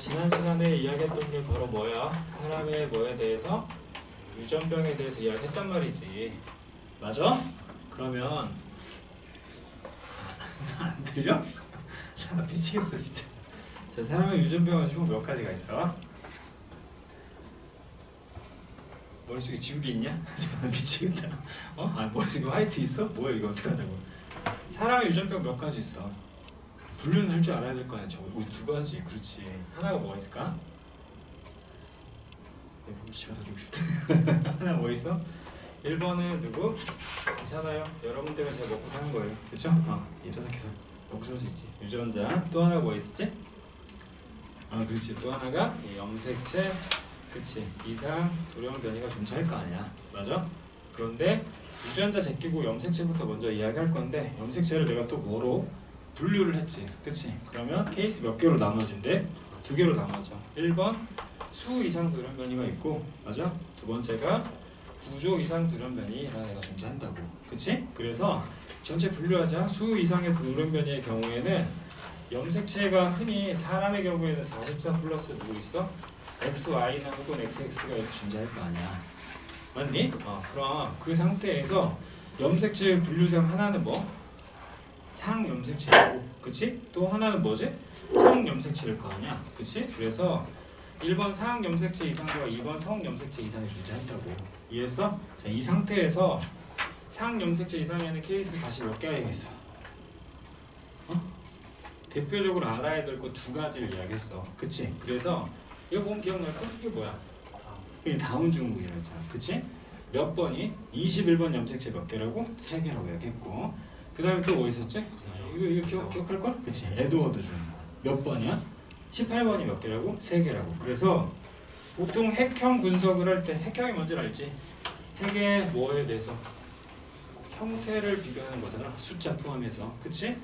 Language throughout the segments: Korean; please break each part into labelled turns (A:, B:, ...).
A: 지난 시간에 이야기했던 게 바로 뭐야? 사람의 뭐에 대해서? 유전병에 대해서 이야기했단 말이지. 맞아? 그러면 안 들려? 나 미치겠어 진짜. 자, 사람의 유전병은 총 몇 가지가 있어? 머릿속에 지우개 있냐? 미치겠다. 머릿속에 화이트 있어? 뭐야 이거 어떡하자고. 사람의 유전병 몇 가지 있어? 분류는 할 줄 알아야 될 거 아니야. 저거 두 가지. 그렇지. 하나가 뭐가 있을까? 내 몸 집어들이고 싶다. 하나 뭐 있어? 1번은 누구? 괜찮아요. 여러분 때문에 제가 먹고 사는 거예요. 그쵸? 이래서 계속 먹고 살 수 있지. 유전자. 또 하나 뭐 있었지? 그렇지. 또 하나가 염색체. 그치. 이상, 도령 변이가 존재할 거 아니야. 맞아? 그런데 유전자 제끼고 염색체부터 먼저 이야기할 건데, 염색체를 내가 또 뭐로 분류를 했지. 그치? 그러면 케이스 몇 개로 나눠진대? 두 개로 나눠져. 1번 수 이상 돌연 변이가 있고, 맞아? 두 번째가 구조 이상 돌연 변이라는 애가 존재한다고. 그치? 그래서 전체 분류하자. 수 이상의 돌연 변이의 경우에는 염색체가 흔히 사람의 경우에는 44 플러스 누구 있어? XY나 혹은 XX가 이렇게 존재할 거 아니야. 맞니? 그럼 그 상태에서 염색체 분류상 하나는 뭐? 상염색체이고, 그치? 또 하나는 뭐지? 성염색체일 거 아니야, 그치? 그래서 1번 상염색체 이상과 2번 성염색체 이상이 존재한다고. 이해했어? 자, 이 상태에서 상염색체 이상에는 케이스 다시 몇 개가 있어? 대표적으로 알아야 될 거 두 가지를 이야기했어, 그치? 그래서 이거 보면 기억날까? 이게 뭐야? 이게 다운 증후군이라고 했잖아, 그치? 몇 번이? 21번 염색체 몇 개라고? 3개라고 이야기했고, 그 다음에 또 뭐 있었지? 이거 기억할걸? 그치? 에드워드 주는 거. 몇 번이야? 18번이 몇 개라고? 3개라고. 그래서 보통 핵형 분석을 할 때 핵형이 뭔지 알지? 핵의 뭐에 대해서? 형태를 비교하는 거잖아. 숫자 포함해서. 그치?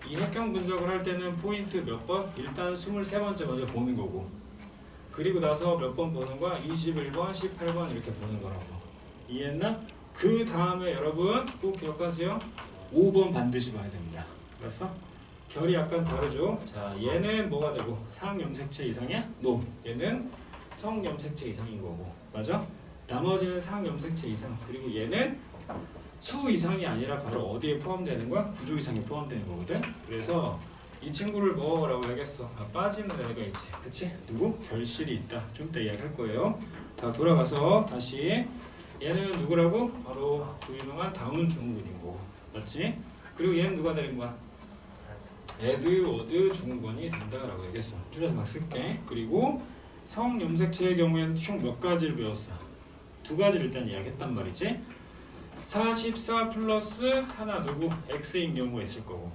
A: 이 핵형 분석을 할 때는 포인트 몇 번? 일단 23번째 먼저 보는 거고, 그리고 나서 몇 번 보는 거야? 21번, 18번 이렇게 보는 거라고. 이해했나? 그 다음에 여러분 꼭 기억하세요. 5번 반드시 봐야 됩니다. 알았어? 결이 약간 다르죠? 자, 얘는 뭐가 되고? 상염색체 이상이야? 노. 얘는 성염색체 이상인 거고. 맞아? 나머지는 상염색체 이상. 그리고 얘는 수 이상이 아니라 바로 어디에 포함되는 거야? 구조 이상에 포함되는 거거든? 그래서 이 친구를 뭐라고 하겠어? 빠지는 애가 있지. 그치? 누구? 결실이 있다. 좀 이따 이야기할 거예요. 자, 돌아가서 다시 얘는 누구라고? 바로 그 유명한 다운 증후군인 거고. 맞지? 그리고 얘는 누가 되는 거야? 에드워드 증후군이 된다라고 얘기했어. 줄여서 막 쓸게. 그리고 성염색체의 경우에는 총 몇 가지를 배웠어? 두 가지를 일단 이야기했단 말이지. 44 플러스 하나 누구? X인 경우가 있을 거고,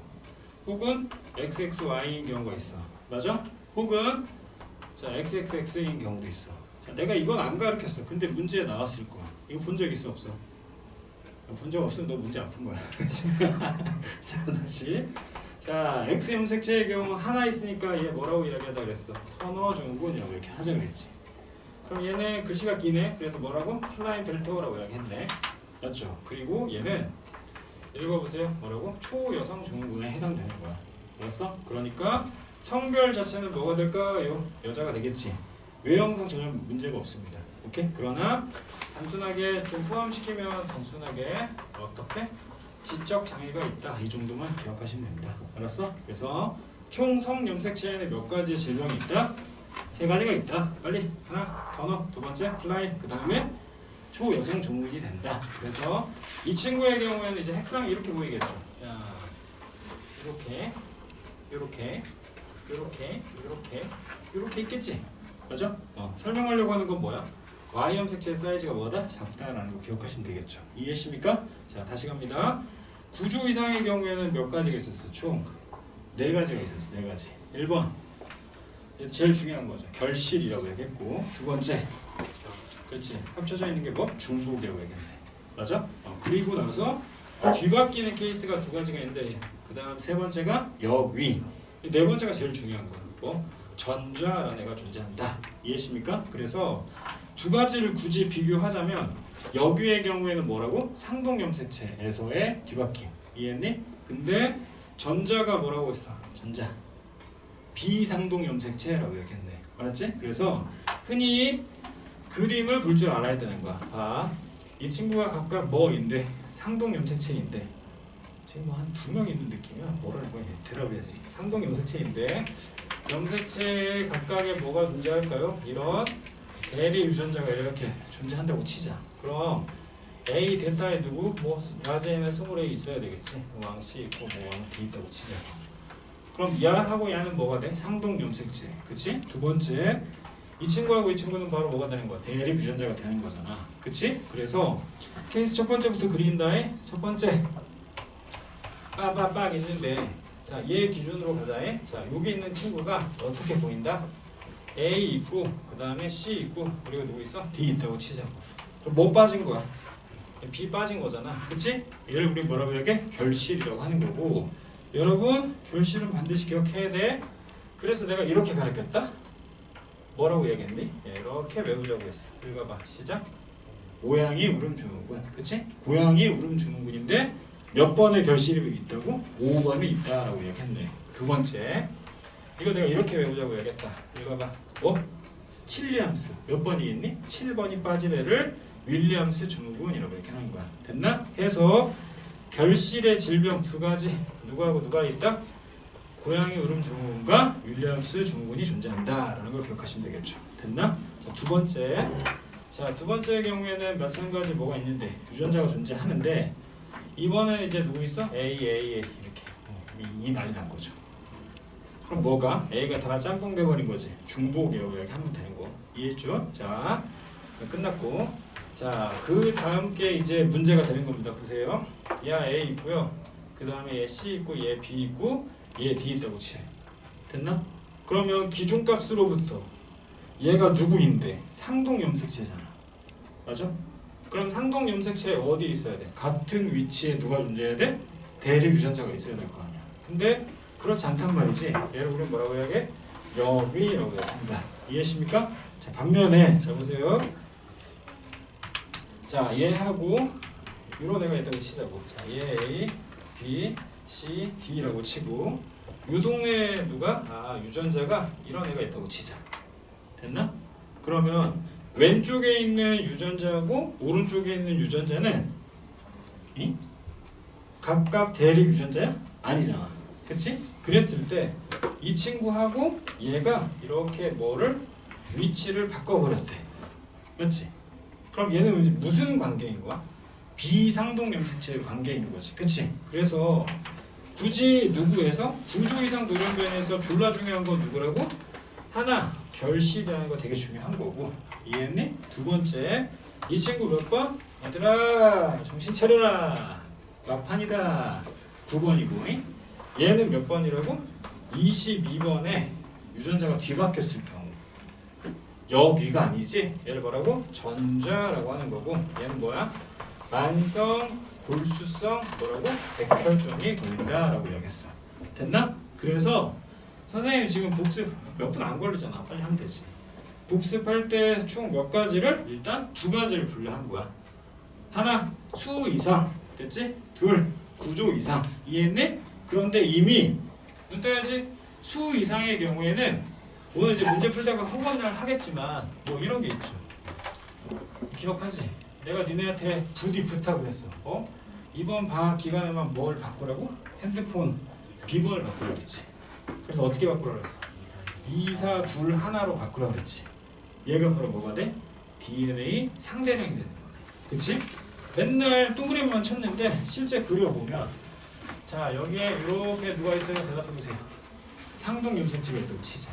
A: 혹은 XXY인 경우가 있어. 맞아? 혹은 자 XXX인 경우도 있어. 자, 내가 이건 안 가르쳤어. 근데 문제에 나왔을 거야. 이거 본 적 있어 없어? 본 적 없으면 너 문제 안 푼 거야. 자, 다시. 자, X 염색체의 경우 하나 있으니까 얘 뭐라고 이야기하자 그랬어? 터너 증후군이라고 이렇게 하자 그랬지. 그럼 얘는 글씨가 기네. 그래서 뭐라고? 클라인펠터라고 이야기했네. 맞죠? 그리고 얘는 읽어보세요. 뭐라고? 초여성 증후군에 해당되는 거야. 알았어? 그러니까 성별 자체는 뭐가 될까요? 여자가 되겠지. 외형상 전혀 문제가 없습니다. 오케이? 그러나 단순하게 좀 포함시키면 단순하게 어떻게? 지적 장애가 있다. 이 정도만 기억하시면 됩니다. 알았어? 그래서 총 성염색체에는 몇 가지의 질병이 있다? 3가지가 있다. 빨리 하나 더 넣어. 두 번째 클라인. 그 다음에 초여성 증후군이 된다. 그래서 이 친구의 경우에는 이제 핵상이 이렇게 보이겠죠. 자, 이렇게 있겠지. 맞죠? 설명하려고 하는 건 뭐야? Y염색체의 사이즈가 뭐다? 작다라는 거 기억하시면 되겠죠. 이해하십니까? 자, 다시 갑니다. 구조 이상의 경우에는 몇 가지가 있었어? 총 4가지가 있었어. 4가지. 1번 제일 중요한 거죠. 결실이라고 얘기했고, 두 번째 그렇지. 합쳐져 있는 게 뭐? 중복이라고 얘기했네. 맞아? 그리고 나서 뒤바뀌는 케이스가 2가지가 있는데, 그 다음 3번째가 역위. 4번째가 제일 중요한 거야. 뭐? 전자라는 애가 존재한다. 이해하십니까? 그래서 2가지를 굳이 비교하자면 역위의 경우에는 뭐라고? 상동염색체에서의 뒤바뀜. 이해했니? 근데 전자가 뭐라고 했어? 전자. 비상동염색체라고 얘기했네. 알았지? 그래서 흔히 그림을 볼 줄 알아야 되는 거야. 봐. 이 친구가 각각 뭐인데 상동 염색체인데 지금 뭐 한 2명 있는 느낌이야. 뭐라는 거야? 대답해야지. 상동 염색체인데 염색체 각각에 뭐가 존재할까요? 이런 대리 유전자가 이렇게 존재한다고 치자. 그럼 A 델타에 누구? 뭐 야제에는 스몰A 있어야 되겠지. 왕 C 있고 뭐 왕 D 있다고 치자. 그럼 야하고 야는 뭐가 돼? 상동 염색체. 그치? 두 번째 이 친구하고 이 친구는 바로 뭐가 되는 거야? 대립 유전자가 되는 거잖아. 그치? 그래서 케이스 첫 번째부터 그린다에 첫 번째 빠빠빡 있는데 자, 얘 기준으로 가자에 자, 여기 있는 친구가 어떻게 보인다? A 있고 그 다음에 C 있고 그리고 누구 있어? D 있다고 치자고. 그럼 뭐 빠진 거야? B 빠진 거잖아. 그치? 얘를 우리 뭐라고 얘기해? 결실이라고 하는 거고 여러분 결실은 반드시 기억해야 돼. 그래서 내가 이렇게 가르쳤다? 뭐라고 얘기했니? 이렇게 외우자고 했어. 읽어봐. 시작. 고양이 울음주문군. 그치? 고양이 울음주문군인데 몇 번의 결실이 있다고? 5번이 있다라고 얘기했네. 두 번째 이거 내가 이렇게 외우자고 얘기했다. 읽어봐. 뭐? 칠리암스. 몇 번이 있니? 7번이 빠진 애를 윌리엄스 증후군이라고 이렇게 하는 거야. 됐나? 해서 결실의 질병 두 가지 누구하고 누가 있다? 고양이 울음 증후군과 윌리엄스 증후군이 존재한다라는 걸 기억하시면 되겠죠. 됐나? 자, 두 번째. 자, 두 번째의 경우에는 마찬가지 뭐가 있는데 유전자가 존재하는데 이번에 이제 누구 있어? A 이렇게 이 난리 난 거죠. 그럼 뭐가? A가 다 짬뽕 돼버린 거지. 중복이라고 이렇게 하면 되는 거. 이해했죠? 자, 끝났고. 자, 그 다음 게 이제 문제가 되는 겁니다. 보세요. 얘 A 있고요. 그 다음에 얘 C 있고, 얘 B 있고, 얘 D 있다고 치. 됐나? 그러면 기준값으로부터 얘가 누구인데? 상동 염색체잖아. 맞아? 그럼 상동 염색체에 어디 있어야 돼? 같은 위치에 누가 존재해야 돼? 대립 유전자가 있어야 될 거 아니야. 근데 그렇지 않단 말이지. 얘를 우리는 뭐라고 해야게? 여위라고 합니다. 이해하십니까? 자, 반면에 자 보세요. 자, 얘하고 이런 애가 있다고 치자고. 자, 얘 A, B, C, D라고 치고 요 동네 누가? 유전자가 이런 애가 있다고 치자. 됐나? 그러면 왼쪽에 있는 유전자하고 오른쪽에 있는 유전자는 각각 대립 유전자야? 아니잖아. 그치? 그랬을 때 이 친구하고 얘가 이렇게 뭐를 위치를 바꿔버렸대. 그렇지? 그럼 얘는 이제 무슨 관계인 거야? 비상동 염색체의 관계인 거지. 그치? 그래서 굳이 누구에서 구조 이상 돌연변에서 졸라 중요한 건 누구라고? 하나, 결실이라는 거 되게 중요한 거고. 이해했니? 두 번째, 이 친구 몇 번? 얘들아 정신 차려라. 막판이다. 9번이고 얘는 몇 번이라고? 22번에 유전자가 뒤바뀌었을 경우 역위가 아니지. 얘를 뭐라고? 전자라고 하는 거고 얘는 뭐야? 만성 골수성 뭐라고? 백혈종이 걸린다라고 이야기했어. 됐나? 그래서 선생님 지금 복습 몇 분 안 걸리잖아. 빨리 하면 되지. 복습할 때 총 몇 가지를? 일단 두 가지를 분류한 거야. 하나, 수 이상. 됐지? 둘, 구조 이상. 이해했니? 그런데 이미 눈 떠야지. 수 이상의 경우에는 오늘 이제 문제 풀다가 허건을 하겠지만 뭐 이런 게 있죠. 기억하지? 내가 니네한테 부디 부탁을 했어. 이번 방학 기간에만 뭘 바꾸라고? 핸드폰 비번을 바꾸라고 그랬지. 그래서 어떻게 바꾸라고 그랬어? 2, 4, 2, 하나로 바꾸라고 그랬지. 얘가 바로 뭐가 돼? DNA 상대량이 되는 거네. 그치? 맨날 동그라미만 쳤는데 실제 그려보면 자 여기에 이렇게 누가 있어요? 대답해보세요. 상동 염색체가 있다고 치자.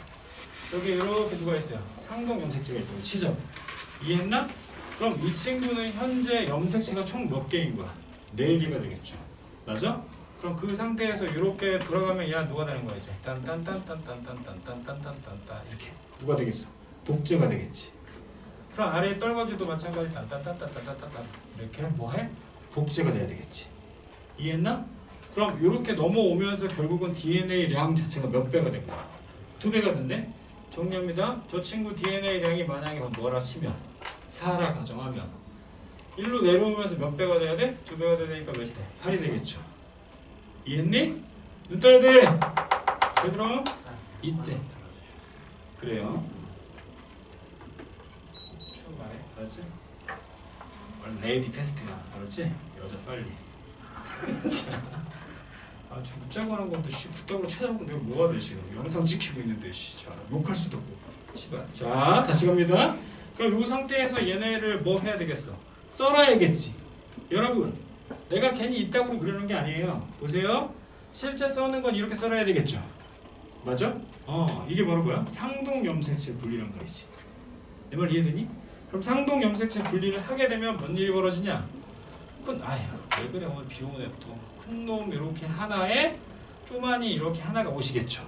A: 여기 이렇게 누가 있어요? 상동 염색체가 있다고 치죠. 이해했나? 그럼 이 친구는 현재 염색체가 총 몇 개인 거야? 4개가 되겠죠. 맞아? 그럼 그 상태에서 이렇게 돌아가면 얘가 누가 되는 거야 이제? 딴딴딴딴딴딴딴딴딴딴딴 이렇게 누가 되겠어? 복제가 되겠지. 그럼 아래에 떨거지도 마찬가지 딴딴딴딴딴딴딴 이렇게 뭐해? 복제가 돼야 되겠지. 이해했나? 그럼 이렇게 넘어오면서 결국은 DNA량 자체가 몇 배가 된 거야? 2배가 됐네? 정리합니다. 저 친구 DNA량이 만약에 뭐라 치면 4라 가정하면 1로 내려오면서 몇 배가 돼야 돼? 2배가 되니까 몇이 돼? 8이 되겠죠. 이해했니? 눈 떠야 돼! 잘 들어? 이때 그래요. 알았지? 레이디 패스트야. 알았지? 여자 빨리. 아, 저 묻자고 하는 건데 씨 그따구로 찾아보고 내가 뭐가 돼 지금 영상 찍히고 있는데 씨. 자, 욕할 수도 없고. 씨발. 자, 다시 갑니다. 그럼 이 상태에서 얘네를 뭐 해야 되겠어? 썰어야겠지. 여러분, 내가 괜히 이따구로 그러는 게 아니에요. 보세요. 실제 써는 건 이렇게 썰어야 되겠죠. 맞아? 이게 바로 뭐야? 상동 염색체 분리란 말이지. 내 말 이해되니? 그럼 상동 염색체 분리를 하게 되면 뭔 일이 벌어지냐? 왜 그래 오늘 비 오네 또. 큰 놈 이렇게 하나에 쪼만이 이렇게 하나가 오시겠죠.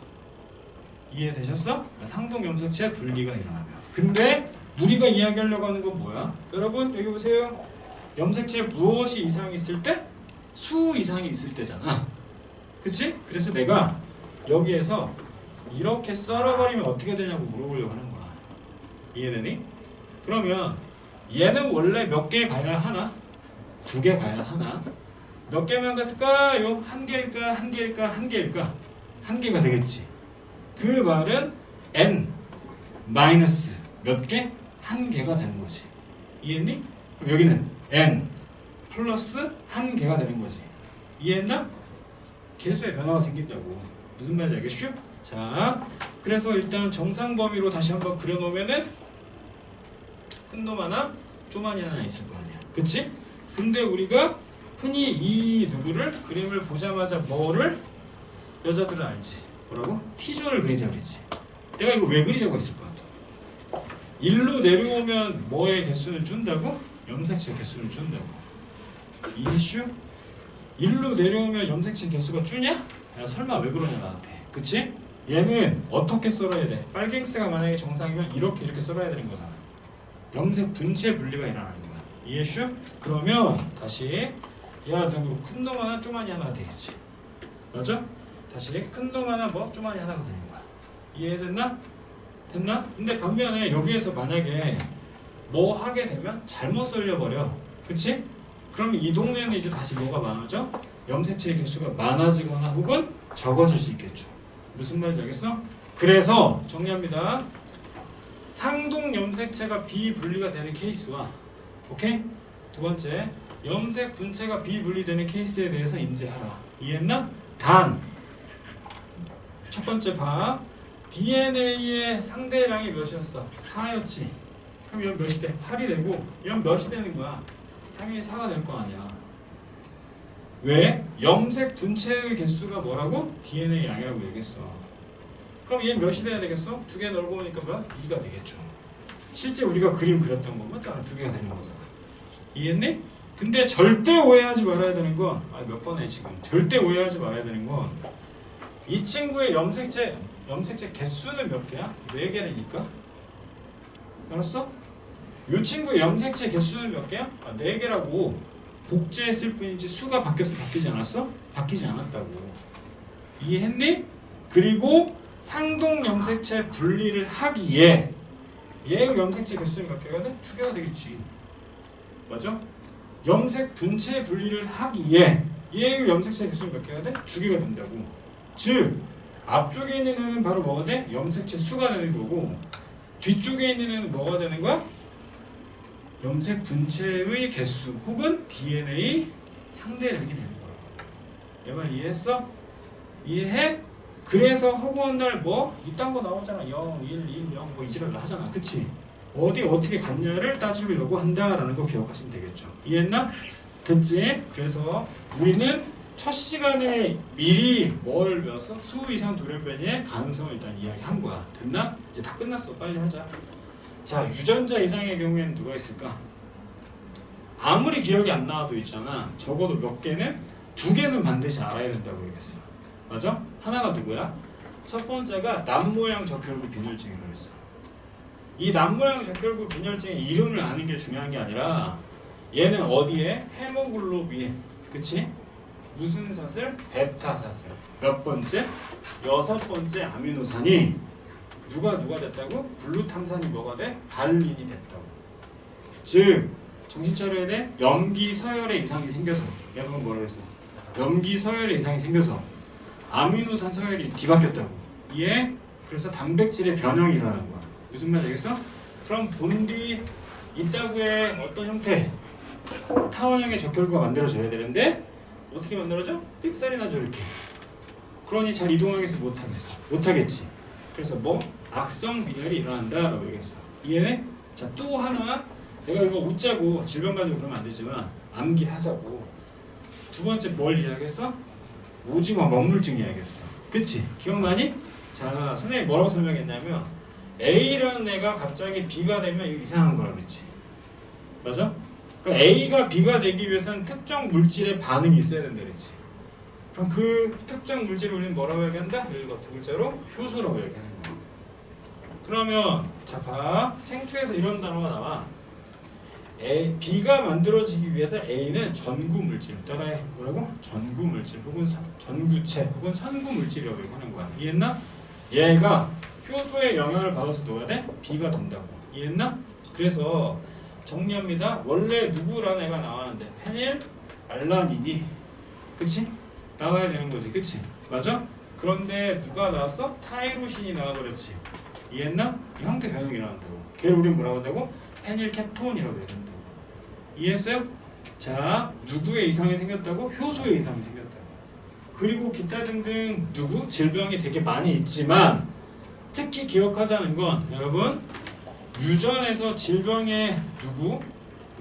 A: 이해되셨어? 상동 염색체 분리가 일어나면. 근데 우리가 이야기하려고 하는 건 뭐야? 여러분 여기 보세요. 염색체 무엇이 이상이 있을 때? 수 이상이 있을 때잖아. 그치? 그래서 내가 여기에서 이렇게 썰어버리면 어떻게 되냐고 물어보려고 하는 거야. 이해되니? 그러면 얘는 원래 몇 개 가야 하나? 2개 가야 하나? 몇 개만 갔을까요? 1개일까? 1개일까? 1개일까? 1개가 되겠지. 그 말은 n 마이너스 몇 개? 1개가 되는 거지. 이해했니? 그럼 여기는 n 플러스 1개가 되는 거지. 이해했나? 계수의 변화가 생긴다고. 무슨 말인지 알겠슈? 자, 그래서 일단 정상 범위로 다시 한번 그려놓으면은 큰 놈 하나, 쪼만이 하나 있을 거 아니야. 그치? 근데 우리가 흔히 이 누구를 그림을 보자마자 뭐를 여자들은 알지. 뭐라고? T존을 그리자 그랬지. 내가 이거 왜 그리자고 했을 것 같아? 1로 내려오면 뭐의 개수는 준다고? 염색체 개수를 준다고. 이해슈? 1로 내려오면 염색체 개수가 주냐? 야, 설마 왜 그러냐 나한테. 그치? 얘는 어떻게 썰어야 돼? 빨갱스가 만약에 정상이면 이렇게 썰어야 되는 거잖아. 염색 분체 분리가 일어나는 거야. 이해슈? 그러면 다시 야 누구 큰 놈 하나 쪼만이 하나가 되겠지. 맞아? 다시 큰 놈 하나 뭐 쪼만이 하나가 되는 거야. 이해됐나? 됐나? 근데 반면에 여기에서 만약에 뭐 하게 되면 잘못 썰려버려. 그치? 그럼 이 동네는 이제 다시 뭐가 많아져? 염색체의 개수가 많아지거나 혹은 적어질 수 있겠죠. 무슨 말인지 알겠어? 그래서 정리합니다. 상동 염색체가 비분리가 되는 케이스와 오케이? 두 번째, 염색 분체가 비분리되는 케이스에 대해서 인지하라. 이해했나? 단 첫 번째 봐. DNA의 상대량이 몇이었어? 4였지. 그럼 이건 몇이 돼? 8이 되고 이건 몇이 되는 거야? 당연히 4가 될 거 아니야. 왜? 염색 분체의 개수가 뭐라고? DNA 양이라고 얘기했어. 그럼 얘 몇이 돼야 되겠어? 2개 넓어 보니까 몇? 2가 되겠죠. 실제 우리가 그림 그렸던 거 맞잖아. 2개가 되는 거잖아. 이해했니? 근데 절대 오해하지 말아야 되는 건 몇 번에 지금 절대 오해하지 말아야 되는 건 이 친구의 염색체 개수는 몇 개야? 4개라니까. 알았어? 이 친구의 염색체 개수는 몇 개야? 4개라고. 복제했을 뿐이지 수가 바뀌었어? 바뀌지 않았어? 바뀌지 않았다고. 이해했니? 그리고 상동 염색체 분리를 하기에 얘의 염색체 개수는 몇 개가 돼? 2개가 되겠지. 맞아? 염색 분체 분리를 하기에 얘의 염색체 개수는 몇 개가 돼? 2개가 된다고. 즉 앞쪽에 있는 애는 바로 뭐가 돼? 염색체 수가 되는 거고 뒤쪽에 있는 애는 뭐가 되는 거야? 염색 분체의 개수 혹은 DNA 상대량이 되는 거야. 내 말 이해했어? 이해해? 그래서 허구한 날 뭐? 이딴 거 나오잖아. 0, 1, 1, 0 뭐 이지랄 하잖아. 그치? 어디 어떻게 갔냐를 따지려고 한다라는 거 기억하시면 되겠죠. 이해했나? 됐지? 그래서 우리는 첫 시간에 미리 뭘 배웠어? 수 이상 돌연변이의 가능성을 일단 이야기한 거야. 됐나? 이제 다 끝났어. 빨리 하자. 자, 유전자 이상의 경우에는 누가 있을까? 아무리 기억이 안 나와도 있잖아. 적어도 몇 개는 2개는 반드시 알아야 된다고 얘기했어. 맞아? 하나가 누구야? 첫 번째가 남모양 적혈구 빈혈증이라고 했어. 이 남모양 적혈구 빈혈증의 이름을 아는 게 중요한 게 아니라 얘는 어디에? 헤모글로빈. 그치? 무슨 사슬? 베타 사슬. 몇 번째? 6번째 아미노산이 누가 됐다고? 글루탐산이 뭐가 돼? 발린이 됐다고. 즉 정신 차려야 돼. 염기 서열의 이상이 생겨서 얘가 뭐라 그랬어? 염기 서열의 이상이 생겨서 아미노산 서열이 뒤바뀌었다고. 이해? 그래서 단백질의 변형이 일어나는 거야. 무슨 말 되겠어? 그럼 본디 이따구의 어떤 형태 타원형의 적혈구가 만들어져야 되는데 어떻게 만들어져? 삑살이 나죠 이렇게. 그러니 잘 이동하겠어 못하겠지. 그래서 뭐 악성 빈혈이 일어난다라고 얘기했어. 이해해? 자, 또 하나 내가 이거 웃자고 질병 가지고 그러면 안 되지만 암기하자고 두 번째 뭘 이야기했어? 오징어 먹물증 이야기했어. 그치? 기억나니? 자, 선생님이 뭐라고 설명했냐면 A라는 애가 갑자기 B가 되면 이거 이상한 거라 그랬지. 맞아? 그럼 A가 B가 되기 위해서는 특정 물질의 반응이 있어야 된다 그랬지. 그럼 그 특정 물질을 우리는 뭐라고 얘기한다? 이거 두 글자로 효소라고 얘기하는 거야. 그러면 자 봐. 생초에서 이런 단어가 나와. B가 만들어지기 위해서 A는 전구 물질, 따라해. 뭐라고? 전구 물질 혹은 전구체 혹은 선구 물질이라고 하는 거야. 이해했나? 얘가 효소의 영향을 받아서 누가 돼? B가 된다고. 이해했나? 그래서 정리합니다. 원래 누구라는 애가 나왔는데 페닐 알라닌이 그치? 나와야 되는 거지. 그치? 맞아? 그런데 누가 나왔어? 타이로신이 나와버렸지. 이해했나? 이 형태 변형이 일어난다고. 걔를 우린 뭐라고 한다고? 페닐 케톤이라고 해야 된다고. 이해했어요? 자, 누구의 이상이 생겼다고? 효소의 이상이 생겼다고. 그리고 기타 등등 누구? 질병이 되게 많이 있지만 특히 기억하자는 건 여러분 유전에서 질병의 누구?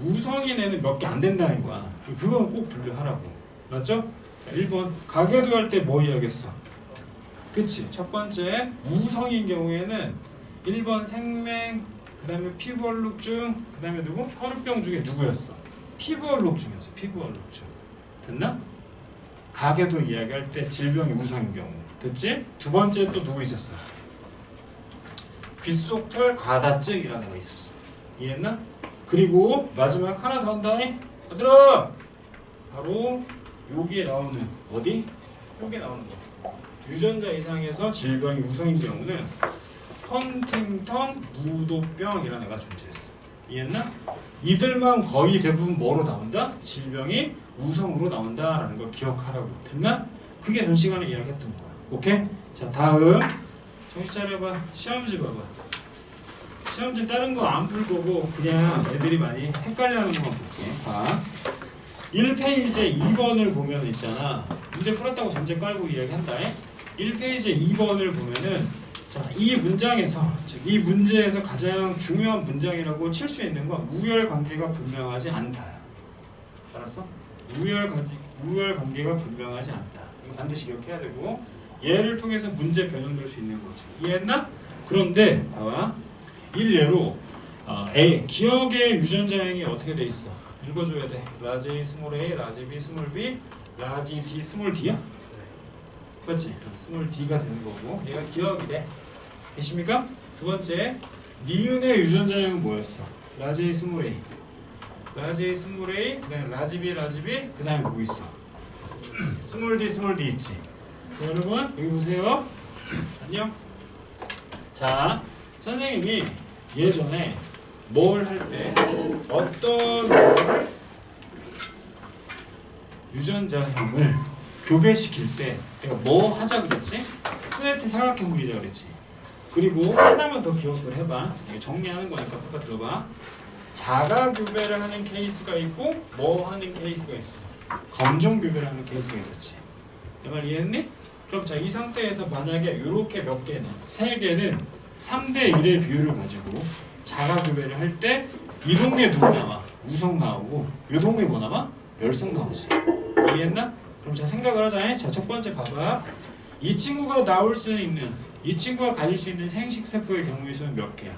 A: 우성인에는 몇 개 안 된다는 거야. 그건 꼭 분류하라고. 맞죠? 자, 1번 가계도 할 때 뭐 이야기했어? 그치? 첫 번째 우성인 경우에는 1번 생맹 그 다음에 피부얼룩증 그 다음에 누구? 혈우병 중에 누구였어? 피부얼룩증이었어. 피부얼룩증. 됐나? 가계도 이야기할 때 질병이 우성인 경우. 됐지? 두 번째 또 누구 있었어? 귓속털 과다증이라는 애가 있었어. 이해했나? 그리고 마지막 하나 더 한다. 얘들아! 바로 여기에 나오는 어디? 여기에 나오는 거. 유전자 이상에서 질병이 우성인 경우는 헌팅턴 무도병이라는 애가 존재했어. 이해했나? 이들만 거의 대부분 뭐로 나온다? 질병이 우성으로 나온다라는 걸 기억하라고. 됐나? 그게 전 시간에 이야기했던 거야. 오케이? 자, 다음 정신 차려봐. 시험지 봐봐. 시험지 다른 거 안 풀 거고 그냥 애들이 많이 헷갈려하는 것만 볼게. 봐. 1페이지 2번을 보면 있잖아. 문제 풀었다고 전제 깔고 이야기한다. 1페이지 2번을 보면은 자, 이 문장에서 즉 이 문제에서 가장 중요한 문장이라고 칠 수 있는 건 우열 관계가 분명하지 않다. 알았어? 우열 관계가 분명하지 않다. 이거 반드시 기억해야 되고 얘를 통해서 문제 변형될 수 있는 거지. 이해했나? 그런데 봐봐. 일례로 기억의 유전자형이 어떻게 돼 있어? 읽어줘야 돼. 라지 A, 스몰 a, 라지 B, 스몰 b, 라지 D, 스몰 d야? 그렇지? 스몰 d가 되는 거고 얘가 기억이 돼. 되십니까? 두 번째 니은의 유전자형은 뭐였어? 라지 A, 스몰 a, 라지 A, 스몰 a, 그 다음에 라지 B, 그 다음에 누구 있어? 스몰 D 있지? 자, 여러분 여기 보세요. 안녕. 자, 선생님이 예전에 뭘 할 때 어떤 유전자형을 교배시킬 때 내가 뭐 하자 그랬지? 플래트 사각형 그리자 그랬지. 그리고 하나만 더 기억을 해봐. 정리하는 거니까 똑같이 들어봐. 자가 교배를 하는 케이스가 있고 뭐 하는 케이스가 있어. 검정 교배를 하는 케이스가 있었지. 내 말 이해했니? 그럼 자, 이 상태에서 만약에 이렇게 몇 개는 3개는 3대 1의 비율을 가지고 자가 교배를 할 때 이 동네 누구 나와? 우성 나오고 이 동네 뭐 나와? 멸성 나오지. 이해했나? 그럼 자, 생각을 하자. 자, 첫 번째 봐봐. 이 친구가 나올 수 있는 이 친구가 가질 수 있는 생식세포의 경우의 수는 몇 개야?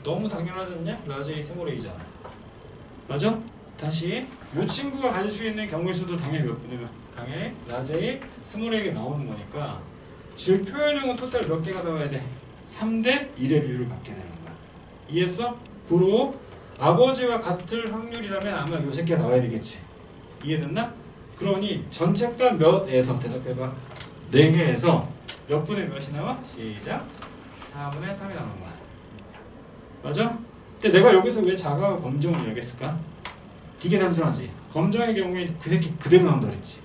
A: 너무 당연하지 않냐? 라지 A, 스몰 a잖아. 맞아? 다시 이 친구가 가질 수 있는 경우의 수도 당연히 몇 분이면 당연히 라지 A, 스몰 a가 나오는 거니까 즉 표현형은 토탈 몇 개가 나와야 돼? 3대 1의 비율을 갖게 되는 거야. 이해했어? 고로 아버지와 같을 확률이라면 아마 요 새끼가 나와야 되겠지. 이해됐나? 그러니 전체값 몇에서 대답해봐. 4개에서 몇 분의 몇이 나와? 시작. 4분의 3이 나오는 거야. 맞아? 근데 내가 여기서 왜 자가와 검정을 이야기했을까? 되게 단순하지. 검정의 경우에 그 새끼 그대로 나온다 그랬지.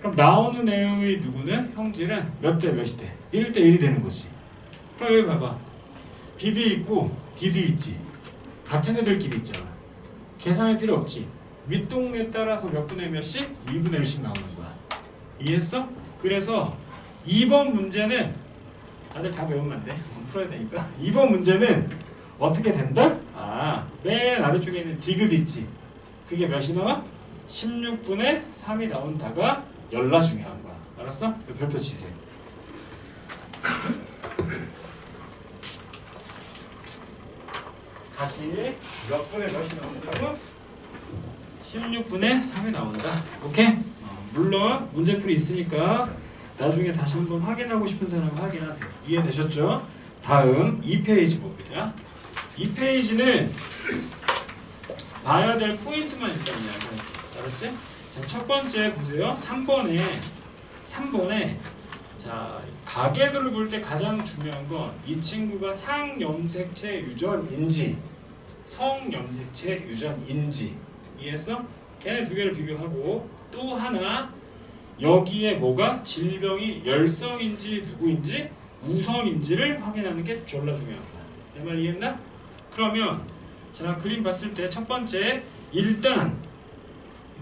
A: 그럼 나오는 애의 누구는 형질은 몇 대 몇이 돼? 1대 1이 되는 거지. 그럼 여기 봐봐. BB 있고 DD 있지. 같은 애들끼리 있잖아. 계산할 필요 없지. 윗동네 따라서 몇 분의 몇씩? 2분의 1씩 나오는 거야. 이해했어? 그래서 2번 문제는 다들 다 외우면 안 돼. 풀어야 되니까. 2번 문제는 어떻게 된다? 맨 아래쪽에 있는 디귿 있지. 그게 몇이 나와? 16분의 3이 나온다가 열라 중요한 거야. 알았어? 별표 치세요. 다시 몇 분의 몇이 나온다고? 16분의 3이 나온다. 오케이? 물론 문제풀이 있으니까 나중에 다시 한번 확인하고 싶은 사람은 확인하세요. 이해되셨죠? 다음 2페이지 봅니다. 2페이지는 봐야 될 포인트만 일단 이야기할게요. 알았지? 자, 첫 번째 보세요. 3번에 자, 가계도를 볼 때 가장 중요한 건 이 친구가 상염색체 유전인지 성염색체 유전인지. 이해했어? 걔네 두 개를 비교하고 또 하나 여기에 뭐가 질병이 열성인지 누구인지 우성인지를 확인하는 게 졸라 중요한 거야. 내 말 이해했나? 그러면 자, 그림 봤을 때 첫 번째 일단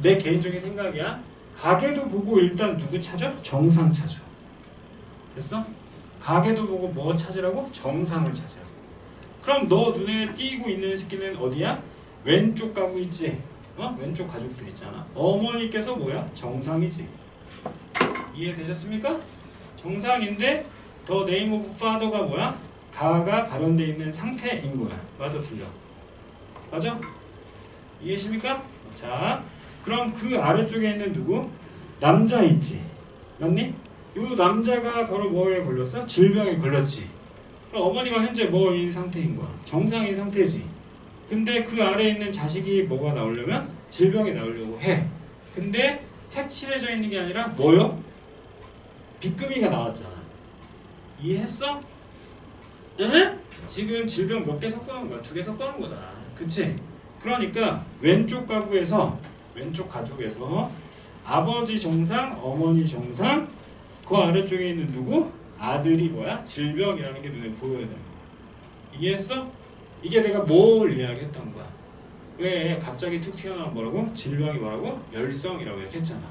A: 내 개인적인 생각이야. 가계도 보고 일단 누구 찾아? 정상 찾아. 됐어? 가계도 보고 뭐 찾으라고? 정상을 찾으라고. 그럼 너 눈에 띄고 있는 새끼는 어디야? 왼쪽 가구 있지? 왼쪽 가족들 있잖아. 어머니께서 뭐야? 정상이지. 이해되셨습니까? 정상인데 더 네임 오브 파더가 뭐야? 가가 발현되어 있는 상태인 거야. 맞아 틀려? 맞아? 이해하십니까? 자, 그럼 그 아래쪽에 있는 누구? 남자 있지? 맞니? 이 남자가 바로 뭐에 걸렸어? 질병에 걸렸지. 그럼 어머니가 현재 뭐인 상태인 거야? 정상인 상태지. 근데 그 아래에 있는 자식이 뭐가 나오려면 질병이 나오려고 해. 근데 색칠해져 있는 게 아니라 뭐요? 비금이가 나왔잖아. 이해했어? 응? 지금 질병 몇 개 섞어놓은 거야? 2개 섞어놓은 거잖아. 그치? 그러니까 왼쪽 가구에서 왼쪽 가족에서 아버지 정상, 어머니 정상, 그 아래쪽에 있는 누구? 아들이 뭐야? 질병이라는 게 눈에 보여야 되는 거야. 이해했어? 이게 내가 뭘 이야기했던 거야? 왜 갑자기 툭 튀어나온 뭐라고? 질병이 뭐라고? 열성이라고 얘기했잖아.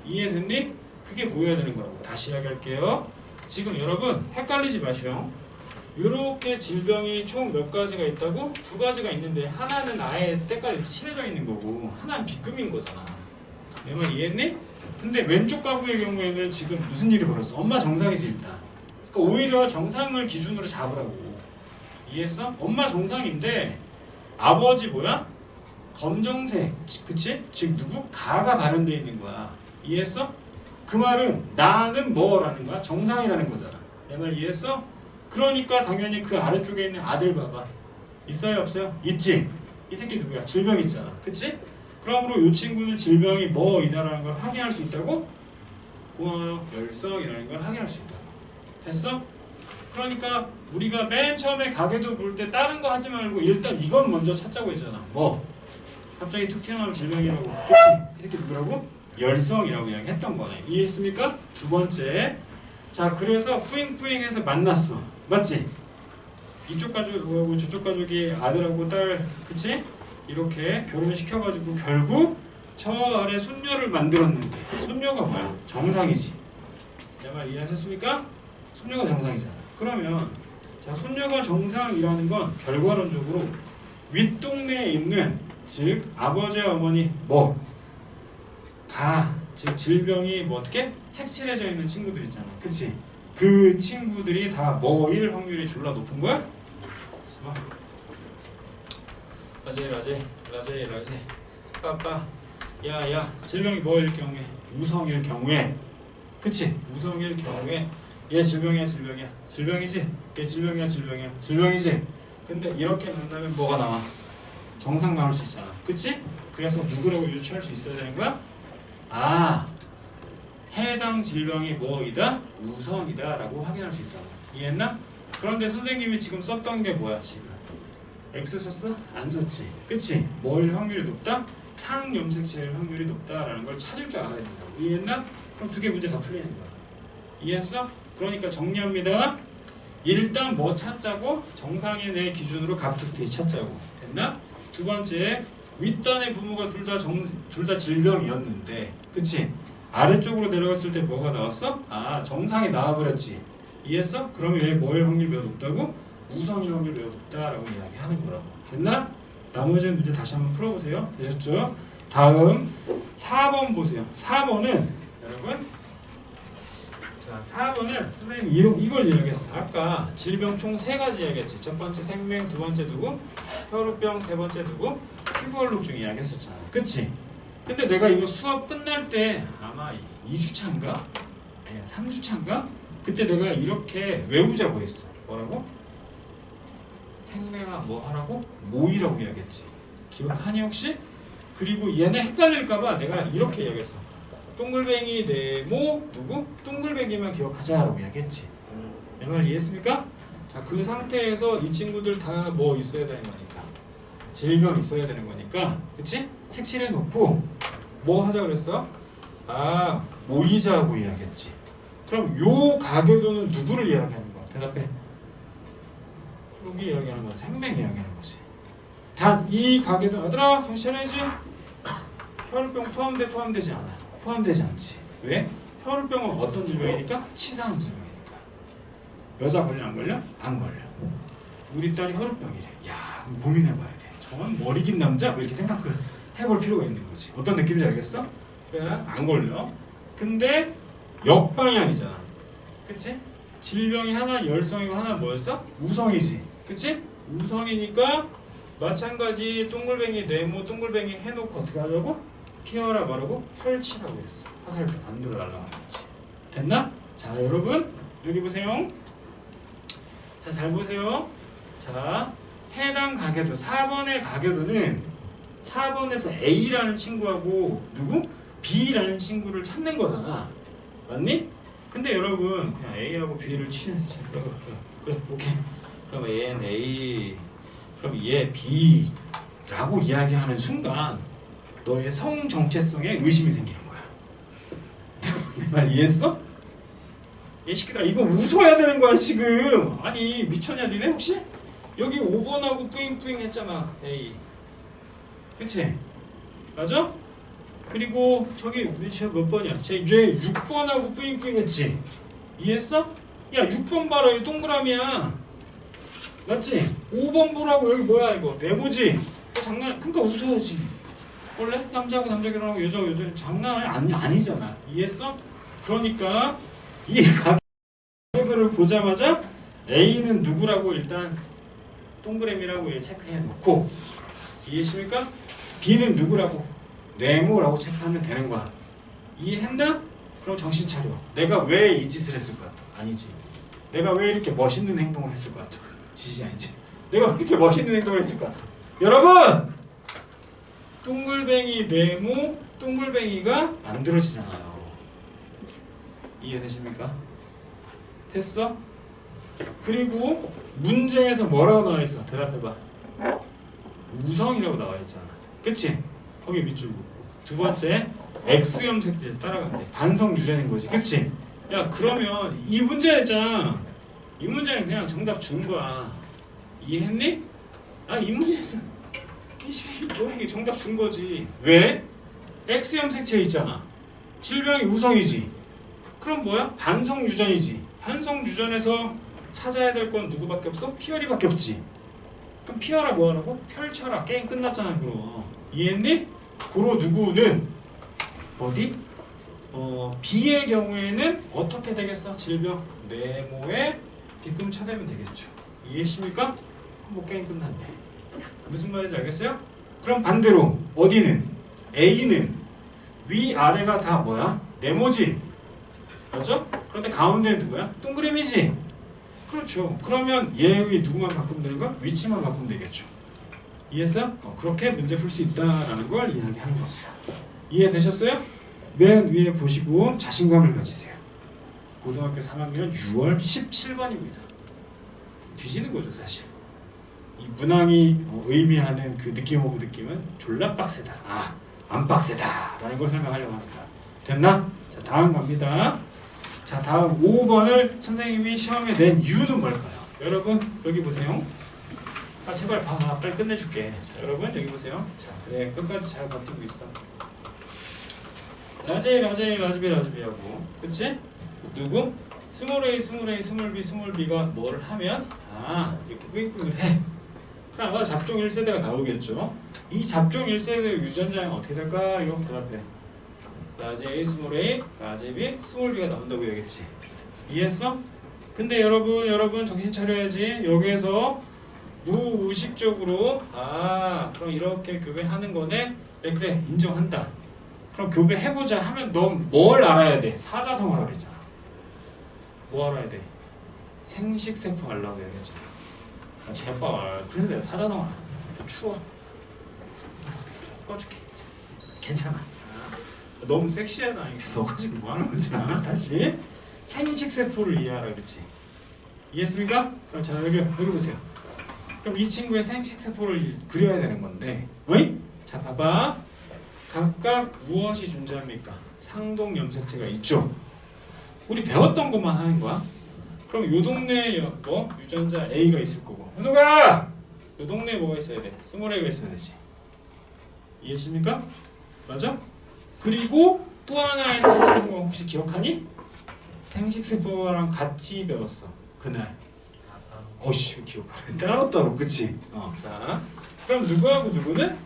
A: 이해됐니? 그게 보여야 되는 거라고. 다시 이야기할게요. 지금 여러분 헷갈리지 마시오. 이렇게 질병이 총 몇 가지가 있다고? 2가지가 있는데 하나는 아예 때깔이 칠해져 있는 거고 하나는 비금인 거잖아. 내 말 이해했니? 근데 왼쪽 가구의 경우에는 지금 무슨 일이 벌어졌어? 엄마 정상이지 일단. 그러니까 오히려 정상을 기준으로 잡으라고. 이해했어? 엄마 정상인데 아버지 뭐야? 검정색. 그치? 즉 누구? 가가 발현되어 있는 거야. 이해했어? 그 말은 나는 뭐라는 거야? 정상이라는 거잖아. 내 말 이해했어? 그러니까 당연히 그 아래쪽에 있는 아들 봐봐. 있어요 없어요? 있지? 이 새끼 누구야? 질병 있잖아. 그치? 그러므로 이 친구는 질병이 뭐이다라는 걸 확인할 수 있다고? 고마워요. 열성이라는 걸 확인할 수 있다고. 됐어? 그러니까 우리가 맨 처음에 가계도 볼 때 다른 거 하지 말고 일단 이건 먼저 찾자고 했잖아. 뭐? 갑자기 툭 튀어나온 질병이라고. 그치? 이 새끼 누구라고? 열성이라고 이야기했던 거네. 이해했습니까? 2번째. 자, 그래서 뿌잉뿌잉해서 만났어. 맞지? 이쪽 가족하고 저쪽 가족이 아들하고 딸, 그치? 이렇게 결혼을 시켜가지고 결국 저 아래 손녀를 만들었는데 손녀가 뭐야? 정상이지. 내 말 이해하셨습니까? 손녀가 정상이잖아. 그러면 자, 손녀가 정상이라는 건 결과론적으로 윗동네에 있는 즉 아버지와 어머니 뭐? 즉 질병이 뭐 어떻게? 색칠해져 있는 친구들 있잖아. 그치? 그 친구들이 다 뭐일 확률이 졸라 높은 거야? 라제 빠빠 야야 질병이 뭐일 경우에? 우성일 경우에 그치? 우성일 경우에 얘 질병이야 질병이지? 얘 질병이지? 근데 이렇게 만나면 뭐가 나와? 정상 나올 수 있잖아. 그치? 그래서 누구라고 유추할 수 있어야 되는 거야? 해당 질병이 뭐이다? 우성이다 라고 확인할 수 있다고. 이해했나? 그런데 선생님이 지금 썼던 게 뭐야 지금? X 썼어? 안 썼지. 그치? 뭘 확률이 높다? 상염색체일 확률이 높다라는 걸 찾을 줄 알아야 된다고. 이해했나? 그럼 2개 문제 다 풀리는 거야. 이해했어? 그러니까 정리합니다. 일단 뭐 찾자고? 정상인의 기준으로 갑툭튀 찾자고. 됐나? 됐나? 두 번째, 윗단의 부모가 둘 다 질병이었는데, 그치? 아래쪽으로 내려갔을 때 뭐가 나왔어? 아, 정상이 나와버렸지. 이해했어? 그러면 얘 뭐일 확률이 매우 높다고? 우성일 확률이 매우 높다라고 이야기하는 거라고. 됐나? 나머지 문제 다시 한번 풀어보세요. 되셨죠? 다음 4번 보세요. 4번은 여러분, 자 4번은 선생님이 이걸 이야기했어. 아까 질병 총 3가지 이야기했지. 첫 번째 생명, 두 번째 누구? 혈우병, 세 번째 누구? 피부얼룩증 이야기했었잖아. 그치? 근데 내가 이거 수업 끝날 때 아마 2주차인가? 아니야 3주차인가? 그때 내가 이렇게 외우자고 했어. 뭐라고? 생명아 뭐 하라고? 모이라고 이야기했지. 기억하니 혹시? 그리고 얘네 헷갈릴까봐 내가 이렇게 이야기했어. 동글뱅이 네모 누구? 동글뱅이만 기억하자라고 이야기했지. 내 말 이해했습니까? 자, 그 상태에서 이 친구들 다 뭐 있어야 되는 거니까 질병 있어야 되는 거니까, 그치? 색칠해 놓고 뭐 하자 그랬어? 아, 모이자고 이야기했지. 그럼 요 가계도는 누구를 이야기하는 거야? 대답해. 여기 이야기하는 거야. 생명 이야기하는 거지. 단 이 가계도 얘들아 정신 차려야지. 혈우병 포함되지 않아. 포함되지 않지. 왜? 혈우병은 어떤 질병이니까? 치사한 질병이니까. 여자 걸려 안 걸려? 안 걸려. 우리 딸이 혈우병이래. 야, 고민해봐야 돼. 저건 머리 긴 남자? 뭐 이렇게 생각을 해볼 필요가 있는 거지. 어떤 느낌인지 알겠어? 그냥 안 걸려. 근데 역방향이잖아. 그치? 질병이 하나 열성이고 하나 뭐였어? 우성이지. 그치? 우성이니까 마찬가지 동글뱅이 네모 동글뱅이 해놓고 어떻게 하려고? 피어라 말하고 펼치라고 했어. 화살표 반대로 날라가는 거지. 됐나? 자 여러분 여기 보세요. 자 잘 보세요. 자 해당 가계도 4번의 가계도는 4번에서 A라는 친구하고 누구? B라는 친구를 찾는 거잖아. 맞니? 근데 여러분 그냥 A하고 B를 치는 친구. 그래 오케이. 그럼 얘는 A, 그럼 얘 B라고 이야기하는 순간 너의 성 정체성에 의심이 생기는 거야. 내 말 이해했어? 얘 시키더라. 이거 웃어야 되는 거야 지금. 아니 미쳤냐 니네 혹시? 여기 5번하고 뿌잉뿌잉 했잖아 A. 그치? 맞아? 그리고 저기 몇 번이야? 쟤 6번하고 뿌잉뿌잉 했지? 이해했어? 야 6번 봐라 이 동그라미야. 맞지? 5번 보라고 여기 뭐야 이거 네모지? 장난 그러니까 웃어야지. 원래 남자하고 남자 결혼하고 여자하고 여자 장난 아니잖아. 이해했어? 그러니까 이 가계도를 보자마자 A는 누구라고 일단 동그라미라고 체크해 놓고, 이해했습니까? B는 누구라고 네모라고 체크하면 되는 거야. 이해했나? 그럼 정신 차려. 내가 왜 이 짓을 했을 것 같아? 아니지. 내가 왜 이렇게 멋있는 행동을 했을 것 같아? 지지 아니지. 내가 왜 이렇게 멋있는 행동을 했을 것 같아? 여러분! 동글뱅이 네모 동글뱅이가 만들어지잖아요. 이해되십니까? 됐어? 그리고 문제에서 뭐라고 나와 있어? 대답해봐. 우성이라고 나와 있잖아. 그치? 거기 밑줄 긋고. 두 번째, X형 색질 따라가면 돼. 반성 유전인 거지. 그치? 야, 그러면 이 문제 있잖아. 이 문제는 그냥 정답 준 거야. 이해했니? 아, 이 문제에서 너에게 정답 준 거지. 왜? X형 색채 있잖아. 질병이 우성이지. 그럼 뭐야? 반성 유전이지. 반성 유전에서 찾아야 될 건 누구밖에 없어? 피어리밖에 없지. 그럼 피어라 뭐 하라고? 펼쳐라. 게임 끝났잖아 그럼. 이해했니? 고로 누구는 어디? B의 경우에는 어떻게 되겠어? 질병 네모에 B금 쳐내면 되겠죠. 이해하십니까? 뭐 게임 끝났네. 무슨 말인지 알겠어요? 그럼 반대로 어디는? A는 위아래가 다 뭐야? 네모지. 맞죠? 그런데 가운데는 누구야? 동그라미지. 그렇죠. 그러면 얘의 누구만 바꾸면 되는 거야? 위치만 바꾸면 되겠죠. 이해했어? 그렇게 문제 풀 수 있다라는 걸 이야기하는 겁니다. 이해되셨어요? 맨 위에 보시고 자신감을 가지세요. 고등학교 3학년 6월 17번입니다. 뒤지는 거죠 사실. 이 문항이 의미하는 그 느낌하고 느낌은 졸라 빡세다. 아, 안 빡세다 라는 걸 설명하려고 합니다. 됐나? 자, 다음 갑니다. 자, 다음 5번을 선생님이 시험에 낸 이유는 뭘까요? 여러분 여기 보세요. 제발 봐. 빨리 끝내줄게. 자, 여러분 여기 보세요. 자, 그래 끝까지 잘 버티고 있어. 라지비하고, 그치? 누구? 스몰 a, 스몰 b가 뭘 하면 이렇게 뿌잉뿌잉해. 그럼 아마 잡종 1세대가 나오겠죠. 이 잡종 1세대의 유전자는 어떻게 될까? 이거 대답해. 라지 a, 스몰 a, 라지 b, 스몰 b가 나온다고 해야겠지. 이해했어? 근데 여러분 정신 차려야지. 여기에서 무의식적으로 그럼 이렇게 교배하는 거네. 그래 인정한다. 그럼 교배해보자 하면 넌 뭘 알아야 돼? 사자성어라 그랬잖아. 뭐 알아야 돼? 생식세포 알라고 해야겠지. 제발. 그래서 내가 사자성어 추워. 꺼줄게. 괜찮아. 너무 섹시하잖아. 너가 지금 뭐하는 거지? 다시 생식세포를 이해하라 그랬지. 이해했습니까? 그럼 자 여기 보세요. 그럼 이 친구의 생식세포를 그려야 되는 건데, 어이? 자 봐봐. 각각 무엇이 존재합니까? 상동 염색체가 있죠. 우리 배웠던 것만 하는 거야. 그럼 요 동네에 유전자 A가 있을 거고, 현우가 요 동네에 뭐가 있어야 돼? 스몰 A가 있어야 되지. 이해하십니까? 맞아? 그리고 또 하나의 상동 혹시 기억하니? 생식세포랑 같이 배웠어 그날. 어이씨 기억하네. 따로따로 그치? 자 그럼 누구하고 누구는?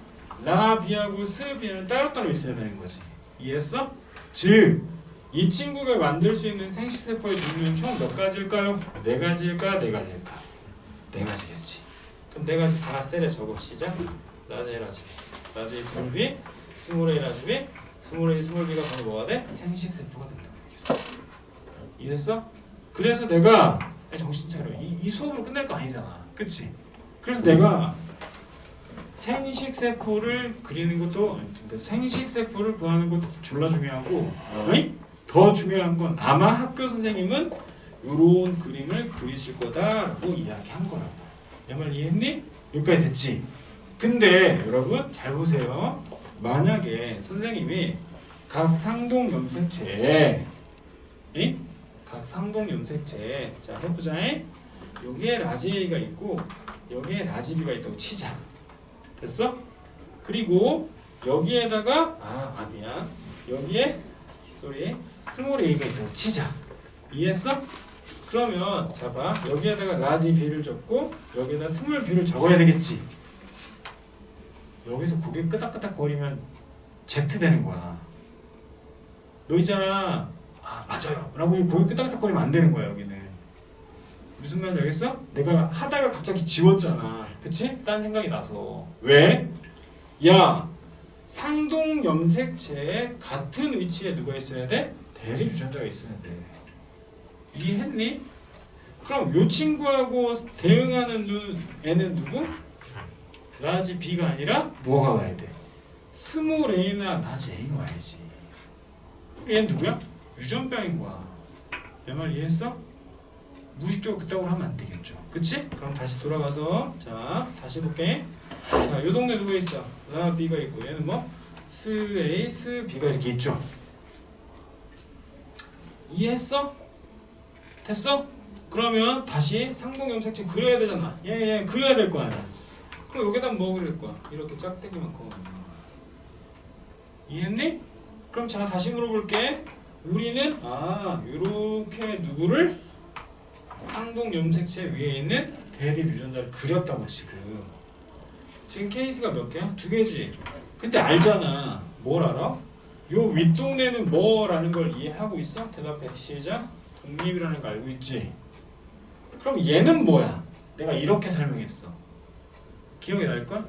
A: 라 B하고 스 B는 따로따로 있어야 되는 거지. 이해했어? 즉 이 친구가 만들 수 있는 생식세포의 종류는 총 몇 가지일까요? 네 가지일까? 네 가지일까? 네 가지겠지. 그럼 네 가지 다 셀에 적어. 시작. 라지 A, 라지 B, 라지 A, 스몰 B, 스몰 A, 라지 B, 스몰 A, 스몰 B가 바로 뭐가 돼? 생식세포가 된다고 얘기했어. 이해했어? 그래서 내가 정신 차려. 이 수업으로 끝날 거 아니잖아. 그치? 그래서 내가 생식세포를 그리는 것도, 그러니까 생식세포를 구하는 것도 졸라 중요하고, 더 중요한 건 아마 학교 선생님은 이런 그림을 그리실 거다라고 이야기한 거라고. 내 말 이해했니? 여기까지 됐지? 근데 여러분 잘 보세요. 만약에 선생님이 각 상동 염색체, 각 상동 염색체, 자 해보자. 여기에 라지 A가 있고 여기에 라지 B가 있다고 치자. 됐어? 그리고 여기에다가 미안. 여기에 스몰 A가 있다고 치자. 이해했어? 그러면 자 봐. 여기에다가 라지 B를 적고 여기에다 스몰 B를 적어야 되겠지. 여기서 고개 끄덕끄덕거리면 Z 되는 거야. 너 있잖아. 맞아요 라고 고개 끄덕끄덕거리면 안 되는 거야. 여기는 무슨 말인지 알겠어? 내가 하다가 갑자기 지웠잖아. 그치? 딴 생각이 나서. 왜? 야 상동 염색체에 같은 위치에 누가 있어야 돼? 대립 유전자가 있어야 돼. 이해했니? 그럼 요 친구하고 대응하는 애는 누구? 라지 B가 아니라 뭐가 와야 돼? 스몰 A나 라지 A가 와야지. 얘는 누구야? 유전병인 거야. 내 말 이해했어? 무의식적으로 그따구로 하면 안 되겠죠. 그치? 그럼 다시 돌아가서 자 다시 볼게. 자, 요 동네 누가 있어? 라 B가 있고 얘는 뭐? 스 A, 스 B가 이렇게 있죠. 이해했어? 됐어? 그러면 다시 상동 염색체 그려야 되잖아. 예, 그려야 될 거 아니야. 그럼 여기다 뭐 그릴 거야? 이렇게 짝대기만큼. 이해했니? 그럼 자 다시 물어볼게. 우리는 이렇게 누구를? 상동 염색체 위에 있는 대립 유전자를 그렸다고 지금 케이스가 몇 개야? 두 개지. 근데 알잖아. 뭘 알아? 요 윗동네는 뭐라는 걸 이해하고 있어? 대답해. 시작. 독립이라는 거 알고 있지? 그럼 얘는 뭐야? 내가 이렇게 설명했어. 기억이 날걸?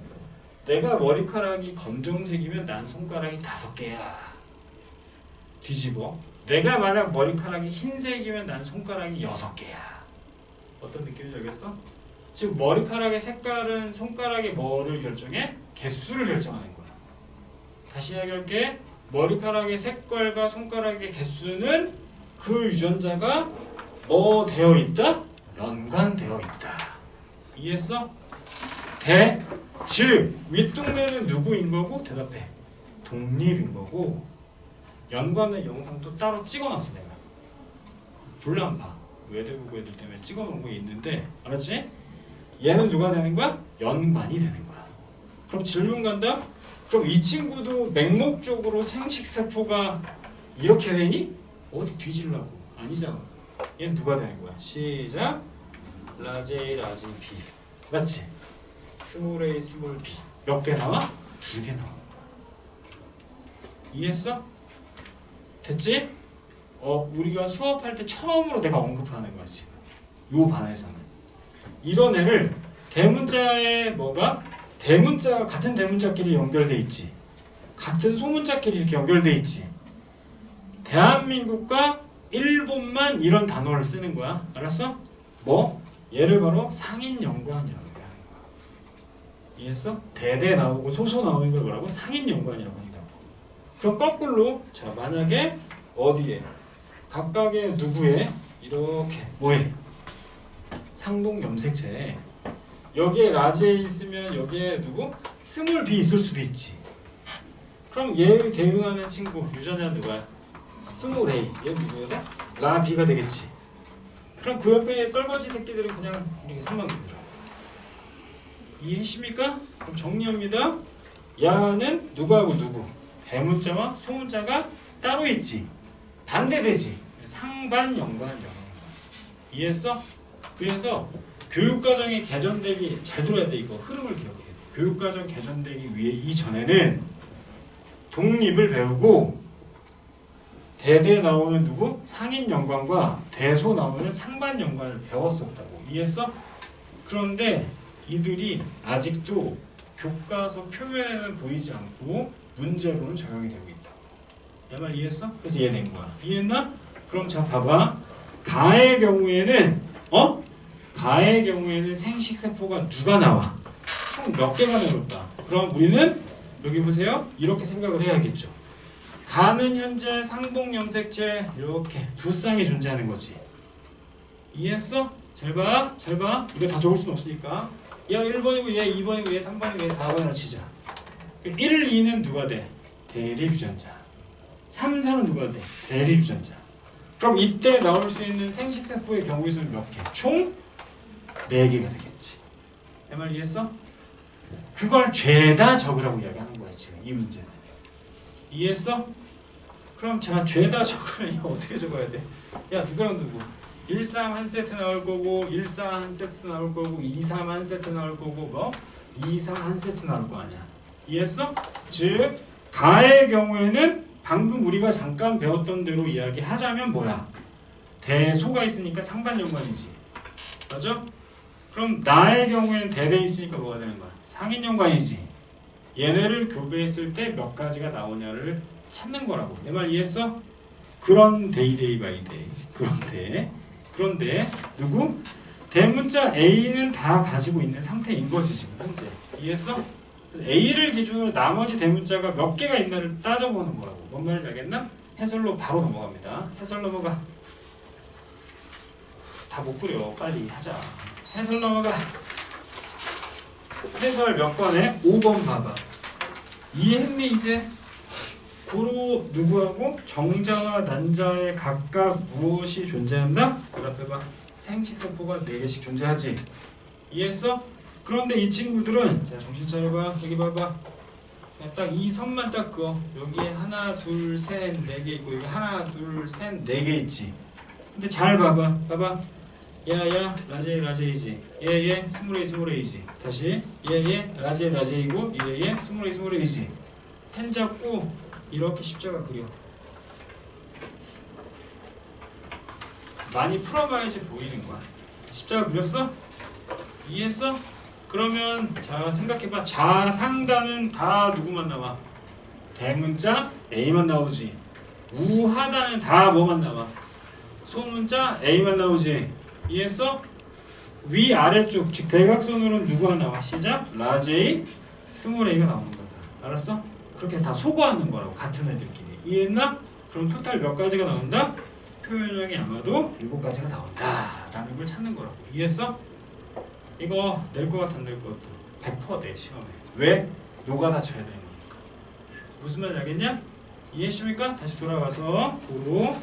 A: 내가 머리카락이 검정색이면 난 손가락이 5개야. 뒤집어. 내가 만약 머리카락이 흰색이면 난 손가락이 6개야. 어떤 느낌인지 알겠어? 즉 머리카락의 색깔은 손가락의 뭐를 결정해? 개수를 결정하는 거야. 다시 이야기할게. 머리카락의 색깔과 손가락의 개수는 그 유전자가 뭐 되어 있다? 연관되어 있다. 이해했어? 즉 윗동네는 누구인 거고? 대답해. 독립인 거고. 연관의 영상 또 따로 찍어놨어 내가. 볼래 안 봐. 외대국어 애들 때문에 찍어놓은 거 있는데 알았지? 얘는 누가 되는 거야? 연관이 되는 거야. 그럼 질문 간다? 그럼 이 친구도 맹목적으로 생식세포가 이렇게 되니? 어디 뒤질라고? 아니잖아. 얘는 누가 되는 거야? 시작. 라지 A, 라지 B. 맞지? 스몰 A, 스몰 B. 몇 개 나와? 2개 나와. 이해했어? 됐지? 우리가 수업할 때 처음으로 내가 언급하는 거야 지금. 요 반에서는. 이런 애를 대문자에 뭐가? 대문자 같은 대문자끼리 연결돼 있지. 같은 소문자끼리 이렇게 연결돼 있지. 대한민국과 일본만 이런 단어를 쓰는 거야. 알았어? 뭐? 얘를 바로 상인연관이라고 하는 거야. 이해했어? 대대 나오고 소소 나오는 걸 뭐라고? 상인연관이라고 한다고. 그럼 거꾸로 자 만약에 어디에? 각각의 누구에? 이렇게 뭐해? 상동 염색체에 여기에 라지 A 있으면 여기에 누구? 스몰 B 있을 수도 있지. 그럼 얘에 대응하는 친구 유전자 누구야? 스몰 A. 얘 누구야? 라 B가 되겠지. 그럼 그 옆에 떨거지 새끼들은 그냥 이렇게 상관없더라. 이해하십니까? 그럼 정리합니다. 야는 누구하고 누구? 대문자와 소문자가 따로 있지. 반대되지. 상반연관. 이해했어? 그래서 교육과정의 개전되기 잘 들어야 돼. 이거 흐름을 기억해. 교육과정 개전되기 위해 이전에는 독립을 배우고 대대 나오는 누구? 상인연관과 대소 나오는 상반연관을 배웠었다고. 이해했어? 그런데 이들이 아직도 교과서 표면에는 보이지 않고 문제로는 적용이 되고 있다. 내 말 이해했어? 그래서 얘 낸 거야. 이해했나? 그럼 자 봐봐. 가의 경우에는 가의 경우에는 생식세포가 누가 나와? 총 몇 개가 나올까? 그럼 우리는 여기 보세요. 이렇게 생각을 해야겠죠. 가는 현재 상동염색체 이렇게 두 쌍이 존재하는 거지. 이해했어? 잘 봐. 잘 봐. 이거 다 적을 수는 없으니까. 얘 1번이고 얘 2번이고 얘 3번이고 얘 4번을 치자. 1, 2는 누가 돼? 대립유전자. 3, 4는 누가 돼? 대립유전자. 그럼 이때 나올 수 있는 생식세포의 경우의 수는 몇 개? 총 4개가 되겠지. 내 말 이해했어? 그걸 죄다 적으라고 이야기하는 거야 지금 이 문제는. 이해했어? 그럼 자 죄다 적으면 어떻게 적어야 돼? 야 누구랑 누구? 1, 3 한 세트 나올 거고 1, 4 한 세트 나올 거고 2, 3 한 세트 나올 거고 뭐? 2, 3 한 세트 나올 거 아니야. 이해했어? 즉 가의 경우에는 방금 우리가 잠깐 배웠던 대로 이야기하자면 뭐야? 대소가 있으니까 상반연관이지. 맞아? 그럼 나의 경우에는 대대 있으니까 뭐가 되는 거야? 상인연관이지. 얘네를 교배했을 때 몇 가지가 나오냐를 찾는 거라고. 내 말 이해했어? 그런 데이 바이 데이. 그런데 누구? 대문자 A는 다 가지고 있는 상태인 거지 지금 현재. 이해했어? 그래서 A를 기준으로 나머지 대문자가 몇 개가 있나를 따져보는 거라고. 뭔 말인지 알겠나? 해설로 바로 넘어갑니다. 해설 넘어가. 다 못 그려. 빨리 하자. 해설 넘어가. 해설 몇 번에? 5번 봐봐. 이해했니 이제? 고로 누구하고? 정자와 난자에 각각 무엇이 존재한다? 대답해봐. 생식세포가 4개씩 존재하지. 이해했어? 그런데 이 친구들은 자 정신 차려봐. 여기 봐봐. 딱 이 선만 딱 그어. 여기에 하나 둘 셋 4개 있고 여기 하나 둘 셋 4개 있지. 근데 잘 봐봐. 봐봐. 야야 라제이지. 얘 스몰에이지. 다시 얘 라제이고 얘 스몰에이지. 펜 잡고 이렇게 십자가 그려. 많이 풀어봐야지 보이는 거야. 십자가 그렸어? 이해했어? 그러면 자 생각해봐. 좌상단은 다 누구만 나와? 대문자 A만 나오지. 우하단은 다 뭐만 나와? 소문자 A만 나오지. 이해했어? 위 아래쪽 즉 대각선으로는 누구가 나와? 시작. 라지 A, 스몰 A가 나오는 거다. 알았어? 그렇게 다 소거하는 거라고. 같은 애들끼리. 이해했나? 그럼 토탈 몇 가지가 나온다? 표현량이 아마도 7가지가 나온다 라는 걸 찾는 거라고. 이해했어? 이거 낼 것 같아 안 낼 것 같아? 100% 돼 시험에. 왜? 노가다 쳐야 되는 거니까. 무슨 말인지 알겠냐? 이해했습니까? 다시 돌아와서 도로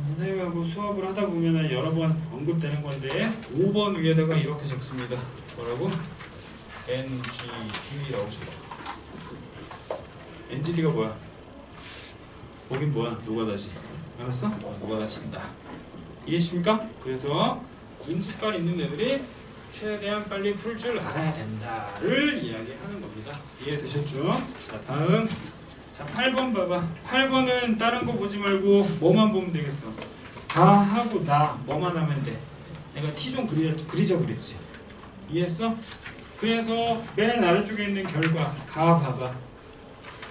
A: 선생님하고 수업을 하다 보면은 여러 번 언급되는 건데 5번 위에다가 이렇게 적습니다. 뭐라고? NGD라고 적어. NGD가 뭐야? 거긴 뭐야? 노가다지. 알았어? 노가다친다. 이해하십니까? 그래서 문제빨 있는 애들이 최대한 빨리 풀 줄 알아야 된다를 이야기하는 겁니다. 이해되셨죠? 자, 다음. 자, 8번 봐봐. 8번은 다른 거 보지 말고 뭐만 보면 되겠어? 다 하고 나 뭐만 하면 돼. 내가 티 좀 그리자 그랬지. 이해했어? 그래서 맨 아래쪽에 있는 결과 가 봐봐.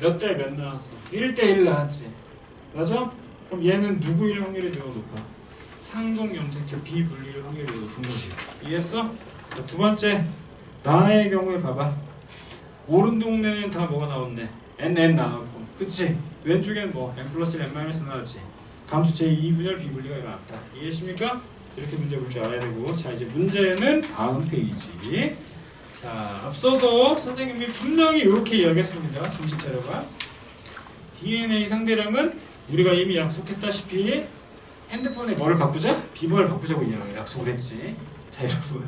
A: 몇 대 몇 나왔어? 1대 1 나왔지. 맞아? 그럼 얘는 누구일 확률이 더 높아? 상동 염색체 비분리일 확률이 더 높은 거지. 이해했어? 자, 두 번째 나의 경우에 봐봐. 오른 동네는 다 뭐가 나왔네? n 나왔고, 그치? 왼쪽에는 뭐 n 플러스 n 마이너스 나왔지. 감수 제2분열 비분리가 일어났다. 이해하십니까? 이렇게 문제 볼 줄 알아야 되고. 자, 이제 문제는 다음 페이지. 자, 앞서서 선생님이 분명히 이렇게 이야기했습니다. 정신 차려봐. DNA 상대량은 우리가 이미 약속했다시피 핸드폰에 뭐를 바꾸자? 비번을 바꾸자고 약속을 했지. 자, 여러분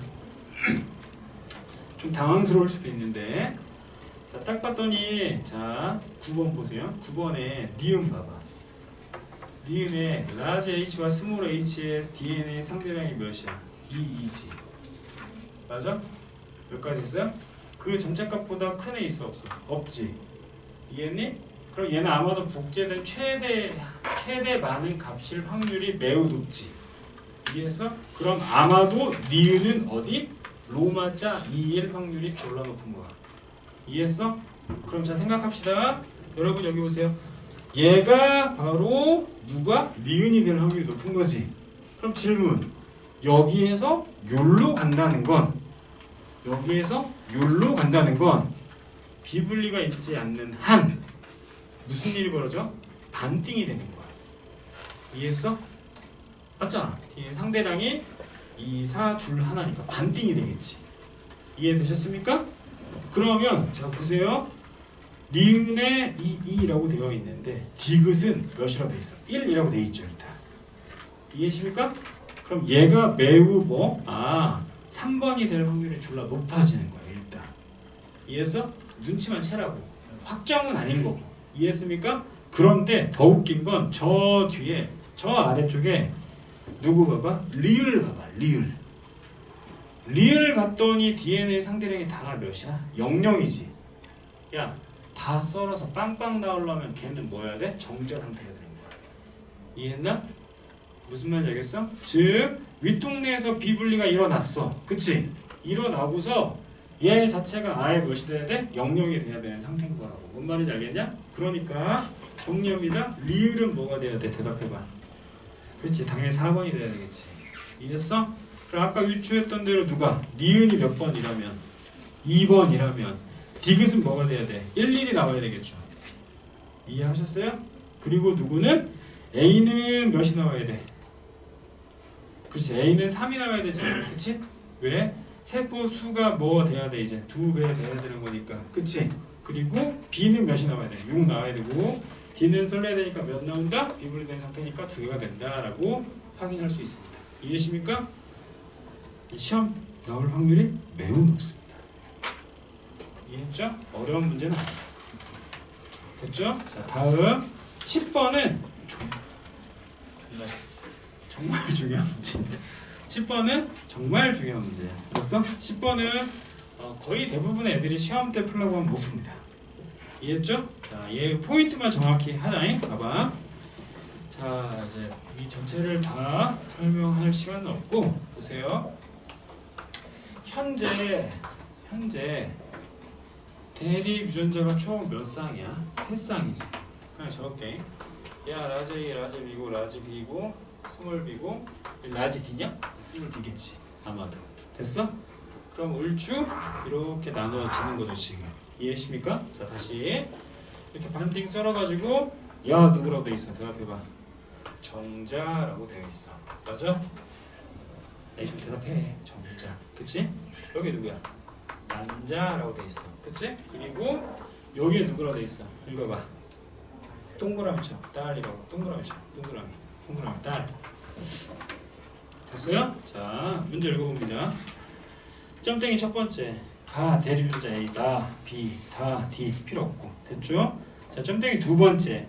A: 좀 당황스러울 수도 있는데, 자, 딱 봤더니, 자, 9번 보세요. 9번에 니은 봐봐. 니은에 라지 H와 스몰 H의 DNA 상대량이 몇이야? 2지. 맞아? 몇 가지 있어요? 그 전체값보다 큰 애 있어 없어? 없지. 이해했니? 그럼 얘는 아마도 복제된 최대 많은 값일 확률이 매우 높지. 이해했어? 그럼 아마도 니은은 어디? 로마자 2일 확률이 졸라 높은 거야. 이해했어? 그럼 자, 생각합시다. 여러분 여기 보세요. 얘가 바로 누가? 니은이 될 확률이 높은 거지. 그럼 질문. 여기에서 욜로 간다는 건 비분리가 있지 않는 한 무슨 일이 벌어져? 반띵이 되는 거야. 이해했어? 맞잖아. 상대량이 2, 4, 2, 하나니까 반띵이 되겠지. 이해되셨습니까? 그러면 자 보세요. 니은에 2라고 되어 있는데 디귿은 몇이라고 되어 있어? 1이라고 되어 있죠. 일단. 이해하십니까? 그럼 얘가 매우 3번이 될 확률이 졸라 높아지는 거야. 일단. 이해해서? 눈치만 채라고. 확정은 아닌 거고. 이해했습니까? 그런데 더 웃긴 건 저 뒤에 저 아래쪽에 누구 봐봐? 리을 봐봐. 리을 봤더니 DNA 상대량이 다 몇이야? 00이지. 야, 다 썰어서 빵빵 나오려면 걔는 뭐 해야 돼? 정자 상태가 되는 거야. 이해했나? 무슨 말인지 알겠어? 즉 윗동네에서 비분리가 일어났어. 그치? 일어나고서 얘 자체가 아예 몇이 돼야 돼? 00이 돼야 되는 상태인 거라고. 뭔 말인지 알겠냐? 그러니까 정리합니다. 리을은 뭐가 돼야 돼? 대답해봐. 그렇지, 당연히 4번이 돼야 되겠지. 이해했어? 그럼 아까 유추했던 대로 누가? 니은이 몇 번이라면? 2번이라면 디귿은 뭐가 돼야 돼? 11이 나와야 되겠죠. 이해하셨어요? 그리고 누구는? A는 몇이 나와야 돼? 그렇지, A는 3이 나와야 되지. 그치? 왜? 세포 수가 뭐 돼야 돼? 이제 2배 돼야 되는 거니까. 그치? 그리고 B는 몇이 나와야 돼? 6 나와야 되고, D는 썰려야 되니까 몇 나온다? 비분리된 상태니까 2개가 된다라고 확인할 수 있습니다. 이해하십니까? 시험 나올 확률이 매우 높습니다. 이해했죠? 어려운 문제는 아닙니다. 됐죠? 자, 다음 10번은 정말 중요한 문제입니다. 10번은 정말 중요한 문제야. 알았어? 10번은 거의 대부분의 애들이 시험 때 풀려고 하면 못 풉니다. 이해했죠? 자, 얘 포인트만 정확히 하자잉. 봐봐. 자, 이제 이 전체를 다 설명할 시간은 없고 보세요. 현재 대리 유전자가 총 몇 쌍이야? 3쌍이지. 그냥 적을게. 야, 라지 A, 라지 B고, 라지 B고, 스몰 B고, 라지 D냐? 스몰 D겠지. 아마도. 됐어? 그럼 얼추 이렇게 나눠지는 거죠 지금. 이해하십니까? 자, 다시 이렇게 반띵 썰어가지고 야, 누구라고 돼 있어? 대답해봐. 정자라고 되어 있어. 맞아? 좀 대답해. 정자. 그치? 여기 누구야? 난자라고 돼 있어. 그치? 그리고 여기에 누구라고 돼 있어? 읽어봐. 동그라미 쳐. 딸이라고. 동그라미 쳐. 동그라미. 동그라미 딸. 됐어요? 자, 문제 읽어봅니다. 점땡이 첫 번째. 가 대리유전자 A, 다 B, 다 D 필요 없고. 됐죠? 자, 점땡이 두 번째.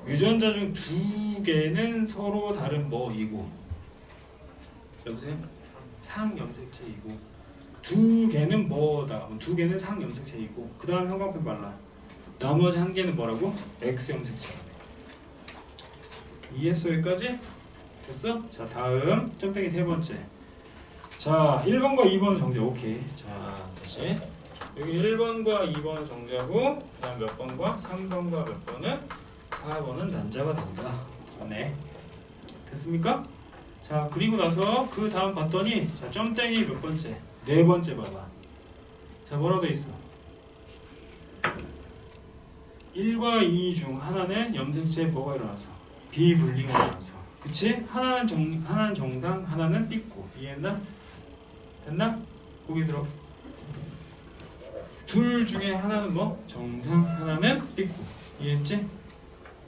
A: 유전자 중 두 개는 서로 다른 뭐이고. 여보세요? 상염색체이고. 두 개는 뭐다? 두 개는 상염색체이고. 그 다음 형광펜 발라. 나머지 한 개는 뭐라고? X염색체. 이해했어 여기까지? 됐어? 자 다음 점빼기 세 번째. 자 1번과 2번 정제 오케이. 자 다시 여기 1번과 2번 정제하고 그 다음 몇 번과 3번과 몇 번은 4번은 난자가 된다. 네 됐습니까? 자 그리고 나서 그 다음 봤더니 자 점땡이 몇 번째? 네 번째 봐봐. 자 뭐라고 돼 있어? 1과 2 중 하나는 염색체에 뭐가 일어나서 비분리가 일어나서 그치? 하나는 정상 하나는 삐꾸. 이해했나? 됐나? 보기 들어. 둘 중에 하나는 뭐? 정상 하나는 삐꾸. 이해했지?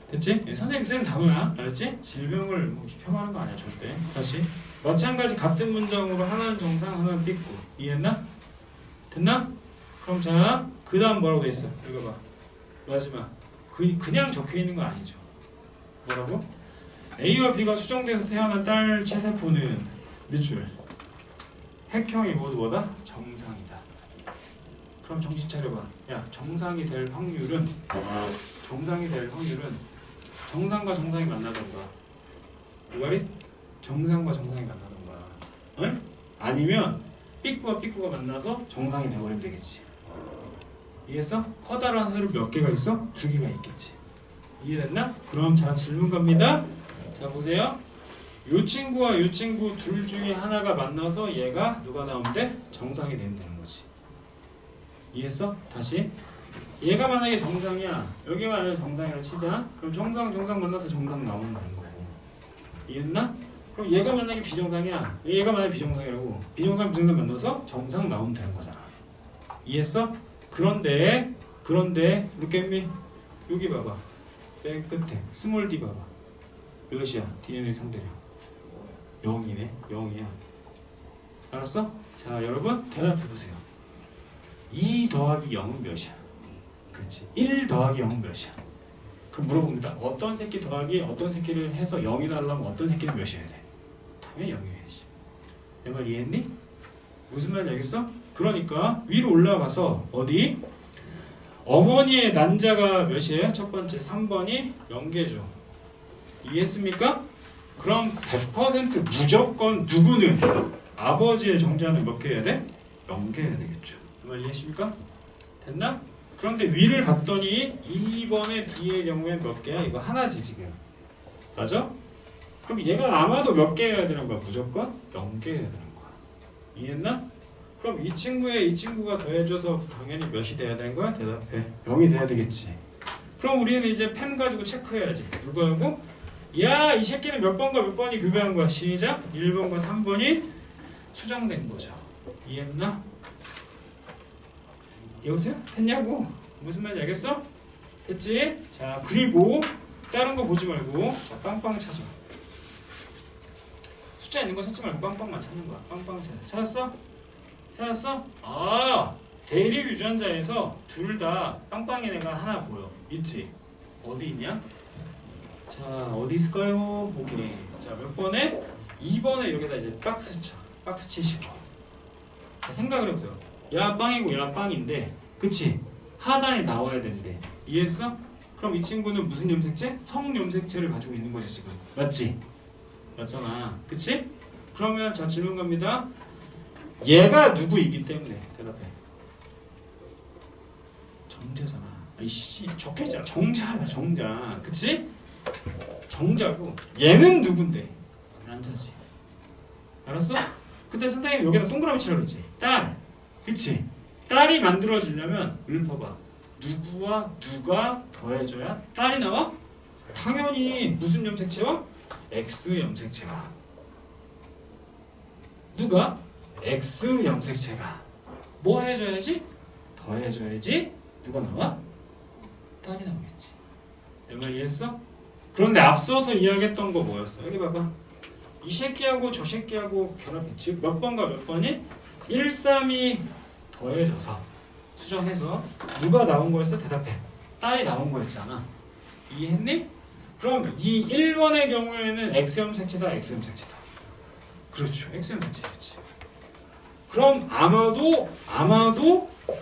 A: 됐지? 선생님 단어야. 알았지? 질병을 뭐 폄하하는 거 아니야 절대. 다시 마찬가지 같은 문장으로 하나는 정상 하나는 삐꾸. 이해했나? 됐나? 그럼 자 그 다음 뭐라고 돼 있어? 읽어봐. 마지막 그냥 적혀있는 거 아니죠. 뭐라고? A와 B가 수정돼서 태어난 딸 체세포는 몇 줄? 핵형이 모두 뭐다? 정상이다. 그럼 정신 차려봐. 야 정상이 될 확률은 정상과 정상이 만나던가 누가리? 정상과 정상이 만나던가 응? 아니면 삐꾸와 삐꾸가 만나서 정상이 돼버리면 되겠지. 이해했어? 커다란 흐름 몇 개가 있어? 두 개가 있겠지. 이해됐나? 그럼 자 질문 갑니다. 자 보세요. 요 친구와 요 친구 둘 중에 하나가 만나서 얘가 누가 나오면 돼? 정상이 된다는 거지. 이해했어? 다시 얘가 만약에 정상이야. 여기가 만약에 정상이라 치자. 그럼 정상 만나서 정상 나오는 거고. 이해했나? 그럼 얘가 만약에 비정상이야. 얘가 만약에 비정상이라고. 비정상 만나서 정상 나오면 되는 거잖아. 이해했어? 그런데 look at me. 여기 봐봐. 맨 끝에 스몰 d 봐봐. 몇이야? DNA 상대량 0이네. 0이야. 알았어? 자 여러분 대답해보세요. 2 더하기 0은 몇이야? 그렇지. 1 더하기 0은 몇이야? 그럼 물어봅니다. 어떤 새끼 더하기 어떤 새끼를 해서 0이 나려면 어떤 새끼는 몇이어야 돼? 당연히 0이어야지. 내 말 이해했니? 무슨 말인지 알겠어? 그러니까 위로 올라가서 어디? 어머니의 난자가 몇이에요? 첫 번째 3번이 0개죠. 이해했습니까? 그럼 100% 무조건 누구는 아버지의 정자는 몇 개 해야 돼? 0개 해야 되겠죠. 그 말 이해하십니까? 됐나? 그런데 위를 봤더니 2번의 D의 경우엔 몇 개야? 이거 하나지 지금. 맞아? 그럼 얘가 아마도 몇 개 해야 되는 거야? 무조건 0개 해야 되는 거야. 이해했나? 그럼 이 친구가 더해줘서 당연히 몇이 돼야 되는 거야? 대답해. 0이 돼야 되겠지. 그럼 우리는 이제 펜 가지고 체크해야지. 누가 하고? 야, 이 새끼는 몇 번과 몇 번이 교배한 거야. 시작. 1번과 3번이 수정된 거죠. 이해했나? 여보세요? 됐냐고? 무슨 말인지 알겠어? 됐지? 자, 그리고 다른 거 보지 말고 자, 빵빵 찾아. 숫자 있는 거 찾지 말고 빵빵만 찾는 거야. 빵빵 찾아. 찾았어? 찾았어? 아, 대립 유전자에서 둘 다 빵빵인 애가 하나 보여. 있지? 어디 있냐? 자, 어디 있을까요? 보기. 자, 몇 번에? 2번에 여기다 이제 박스 쳐. 박스 치시고. 자, 생각을 해보세요. 야 빵이고 야 빵인데, 그치? 하나에 나와야 된대. 이해했어? 그럼 이 친구는 무슨 염색체? 성염색체를 가지고 있는 거지 지금. 맞지? 맞잖아. 그치? 그러면 자 질문 갑니다. 얘가 누구이기 때문에 대답해. 정자잖아. 이씨 적혀있잖아. 정자야 정자. 그치? 정자고 얘는 누군데? 난자지. 알았어? 그때 선생님이 여기다 동그라미 치라고 했지. 딸. 그치? 딸이 만들어지려면 읊어봐. 누구와 누가 더해줘야 딸이 나와? 당연히 무슨 염색체와? X 염색체가. 누가? X 염색체가. 뭐 해줘야지? 더해줘야지 누가 나와? 딸이 나오겠지. 내 말 이해했어? 그런데 앞서서 이야기했던 거 뭐였어? 여기 봐봐. 이 새끼하고 저 새끼하고 결합했지. 몇 번과 몇 번이 1, 3이 더해져서 수정해서 누가 나온 거였어? 대답해. 딸이 나온 거였잖아. 이해했니? 그럼 이 1번의 경우에는 X형 색채다, X형 색채다. 그렇죠. X형 색채였지. 그럼 아마도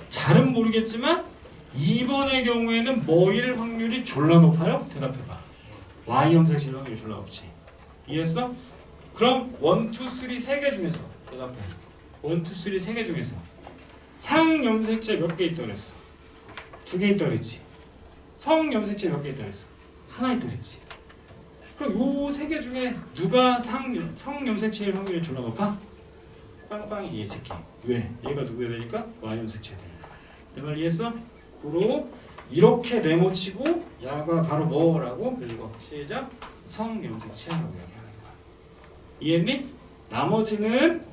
A: 잘은 모르겠지만 2번의 경우에는 뭐일 확률이 졸라 높아요? 대답해봐. Y형 색칠 확률이 졸라 높지. 이해했어? 그럼 1, 2, 3 3개 중에서 대답해. 1, 2, 3 3개 중에서 상염색체 몇 개 있다 그랬어? 2개 있다 그랬지. 성염색체 몇 개 있다 그랬어? 하나 있다 그랬지. 그럼 요 3개 중에 누가 성염색체일 확률이 졸라 높아? 빵빵이 얘 새끼. 왜? 얘가 누구야 되니까? Y염색체야 되니까. 내 말 이해했어? 그로 이렇게 네모치고 야가 바로 뭐라고? 그리고 시작. 성염색체라고 얘기하는 거야. 이해했니? 나머지는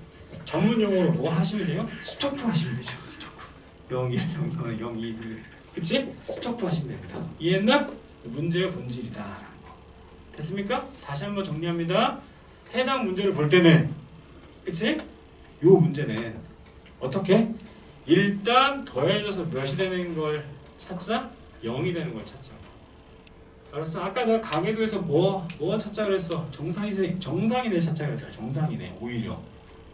A: 전문 용어로 뭐 하시면 돼요? 스토크 하시면 되죠. 스토크. 0, 1, 0, 0, 2, 1. 그치? 스토크 하시면 됩니다. 이해했나? 문제의 본질이다라는 거. 됐습니까? 다시 한번 정리합니다. 해당 문제를 볼 때는 그치? 요 문제는 어떻게? 일단 더해져서 몇이 되는 걸 찾자? 0이 되는 걸 찾자. 알았어? 아까 내가 강의도에서 뭐 찾자 그랬어? 정상이네 찾자 그랬잖아. 정상이네. 오히려.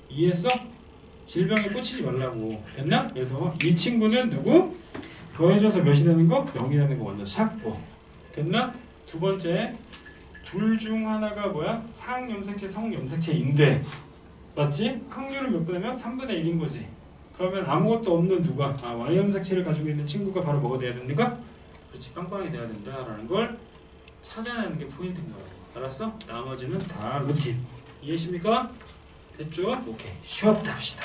A: 이해했어? 질병에 꽂히지 말라고. 됐나? 그래서 이 친구는 누구? 더해져서 몇이 되는 거? 0이 되는 거 먼저 찾고. 됐나? 두 번째. 둘 중 하나가 뭐야? 상염색체, 성염색체인데 맞지? 확률은 몇 분이면 3분의 1인 거지. 그러면 아무것도 없는 누가? Y염색체를 가지고 있는 친구가 바로 뭐가 돼야 됩니까? 그렇지, 빵빵이 돼야 된다라는 걸 찾아내는 게 포인트인 거야. 알았어? 나머지는 다 루틴. 이해하십니까? 됐죠? 오케이. 쉬었다 합시다.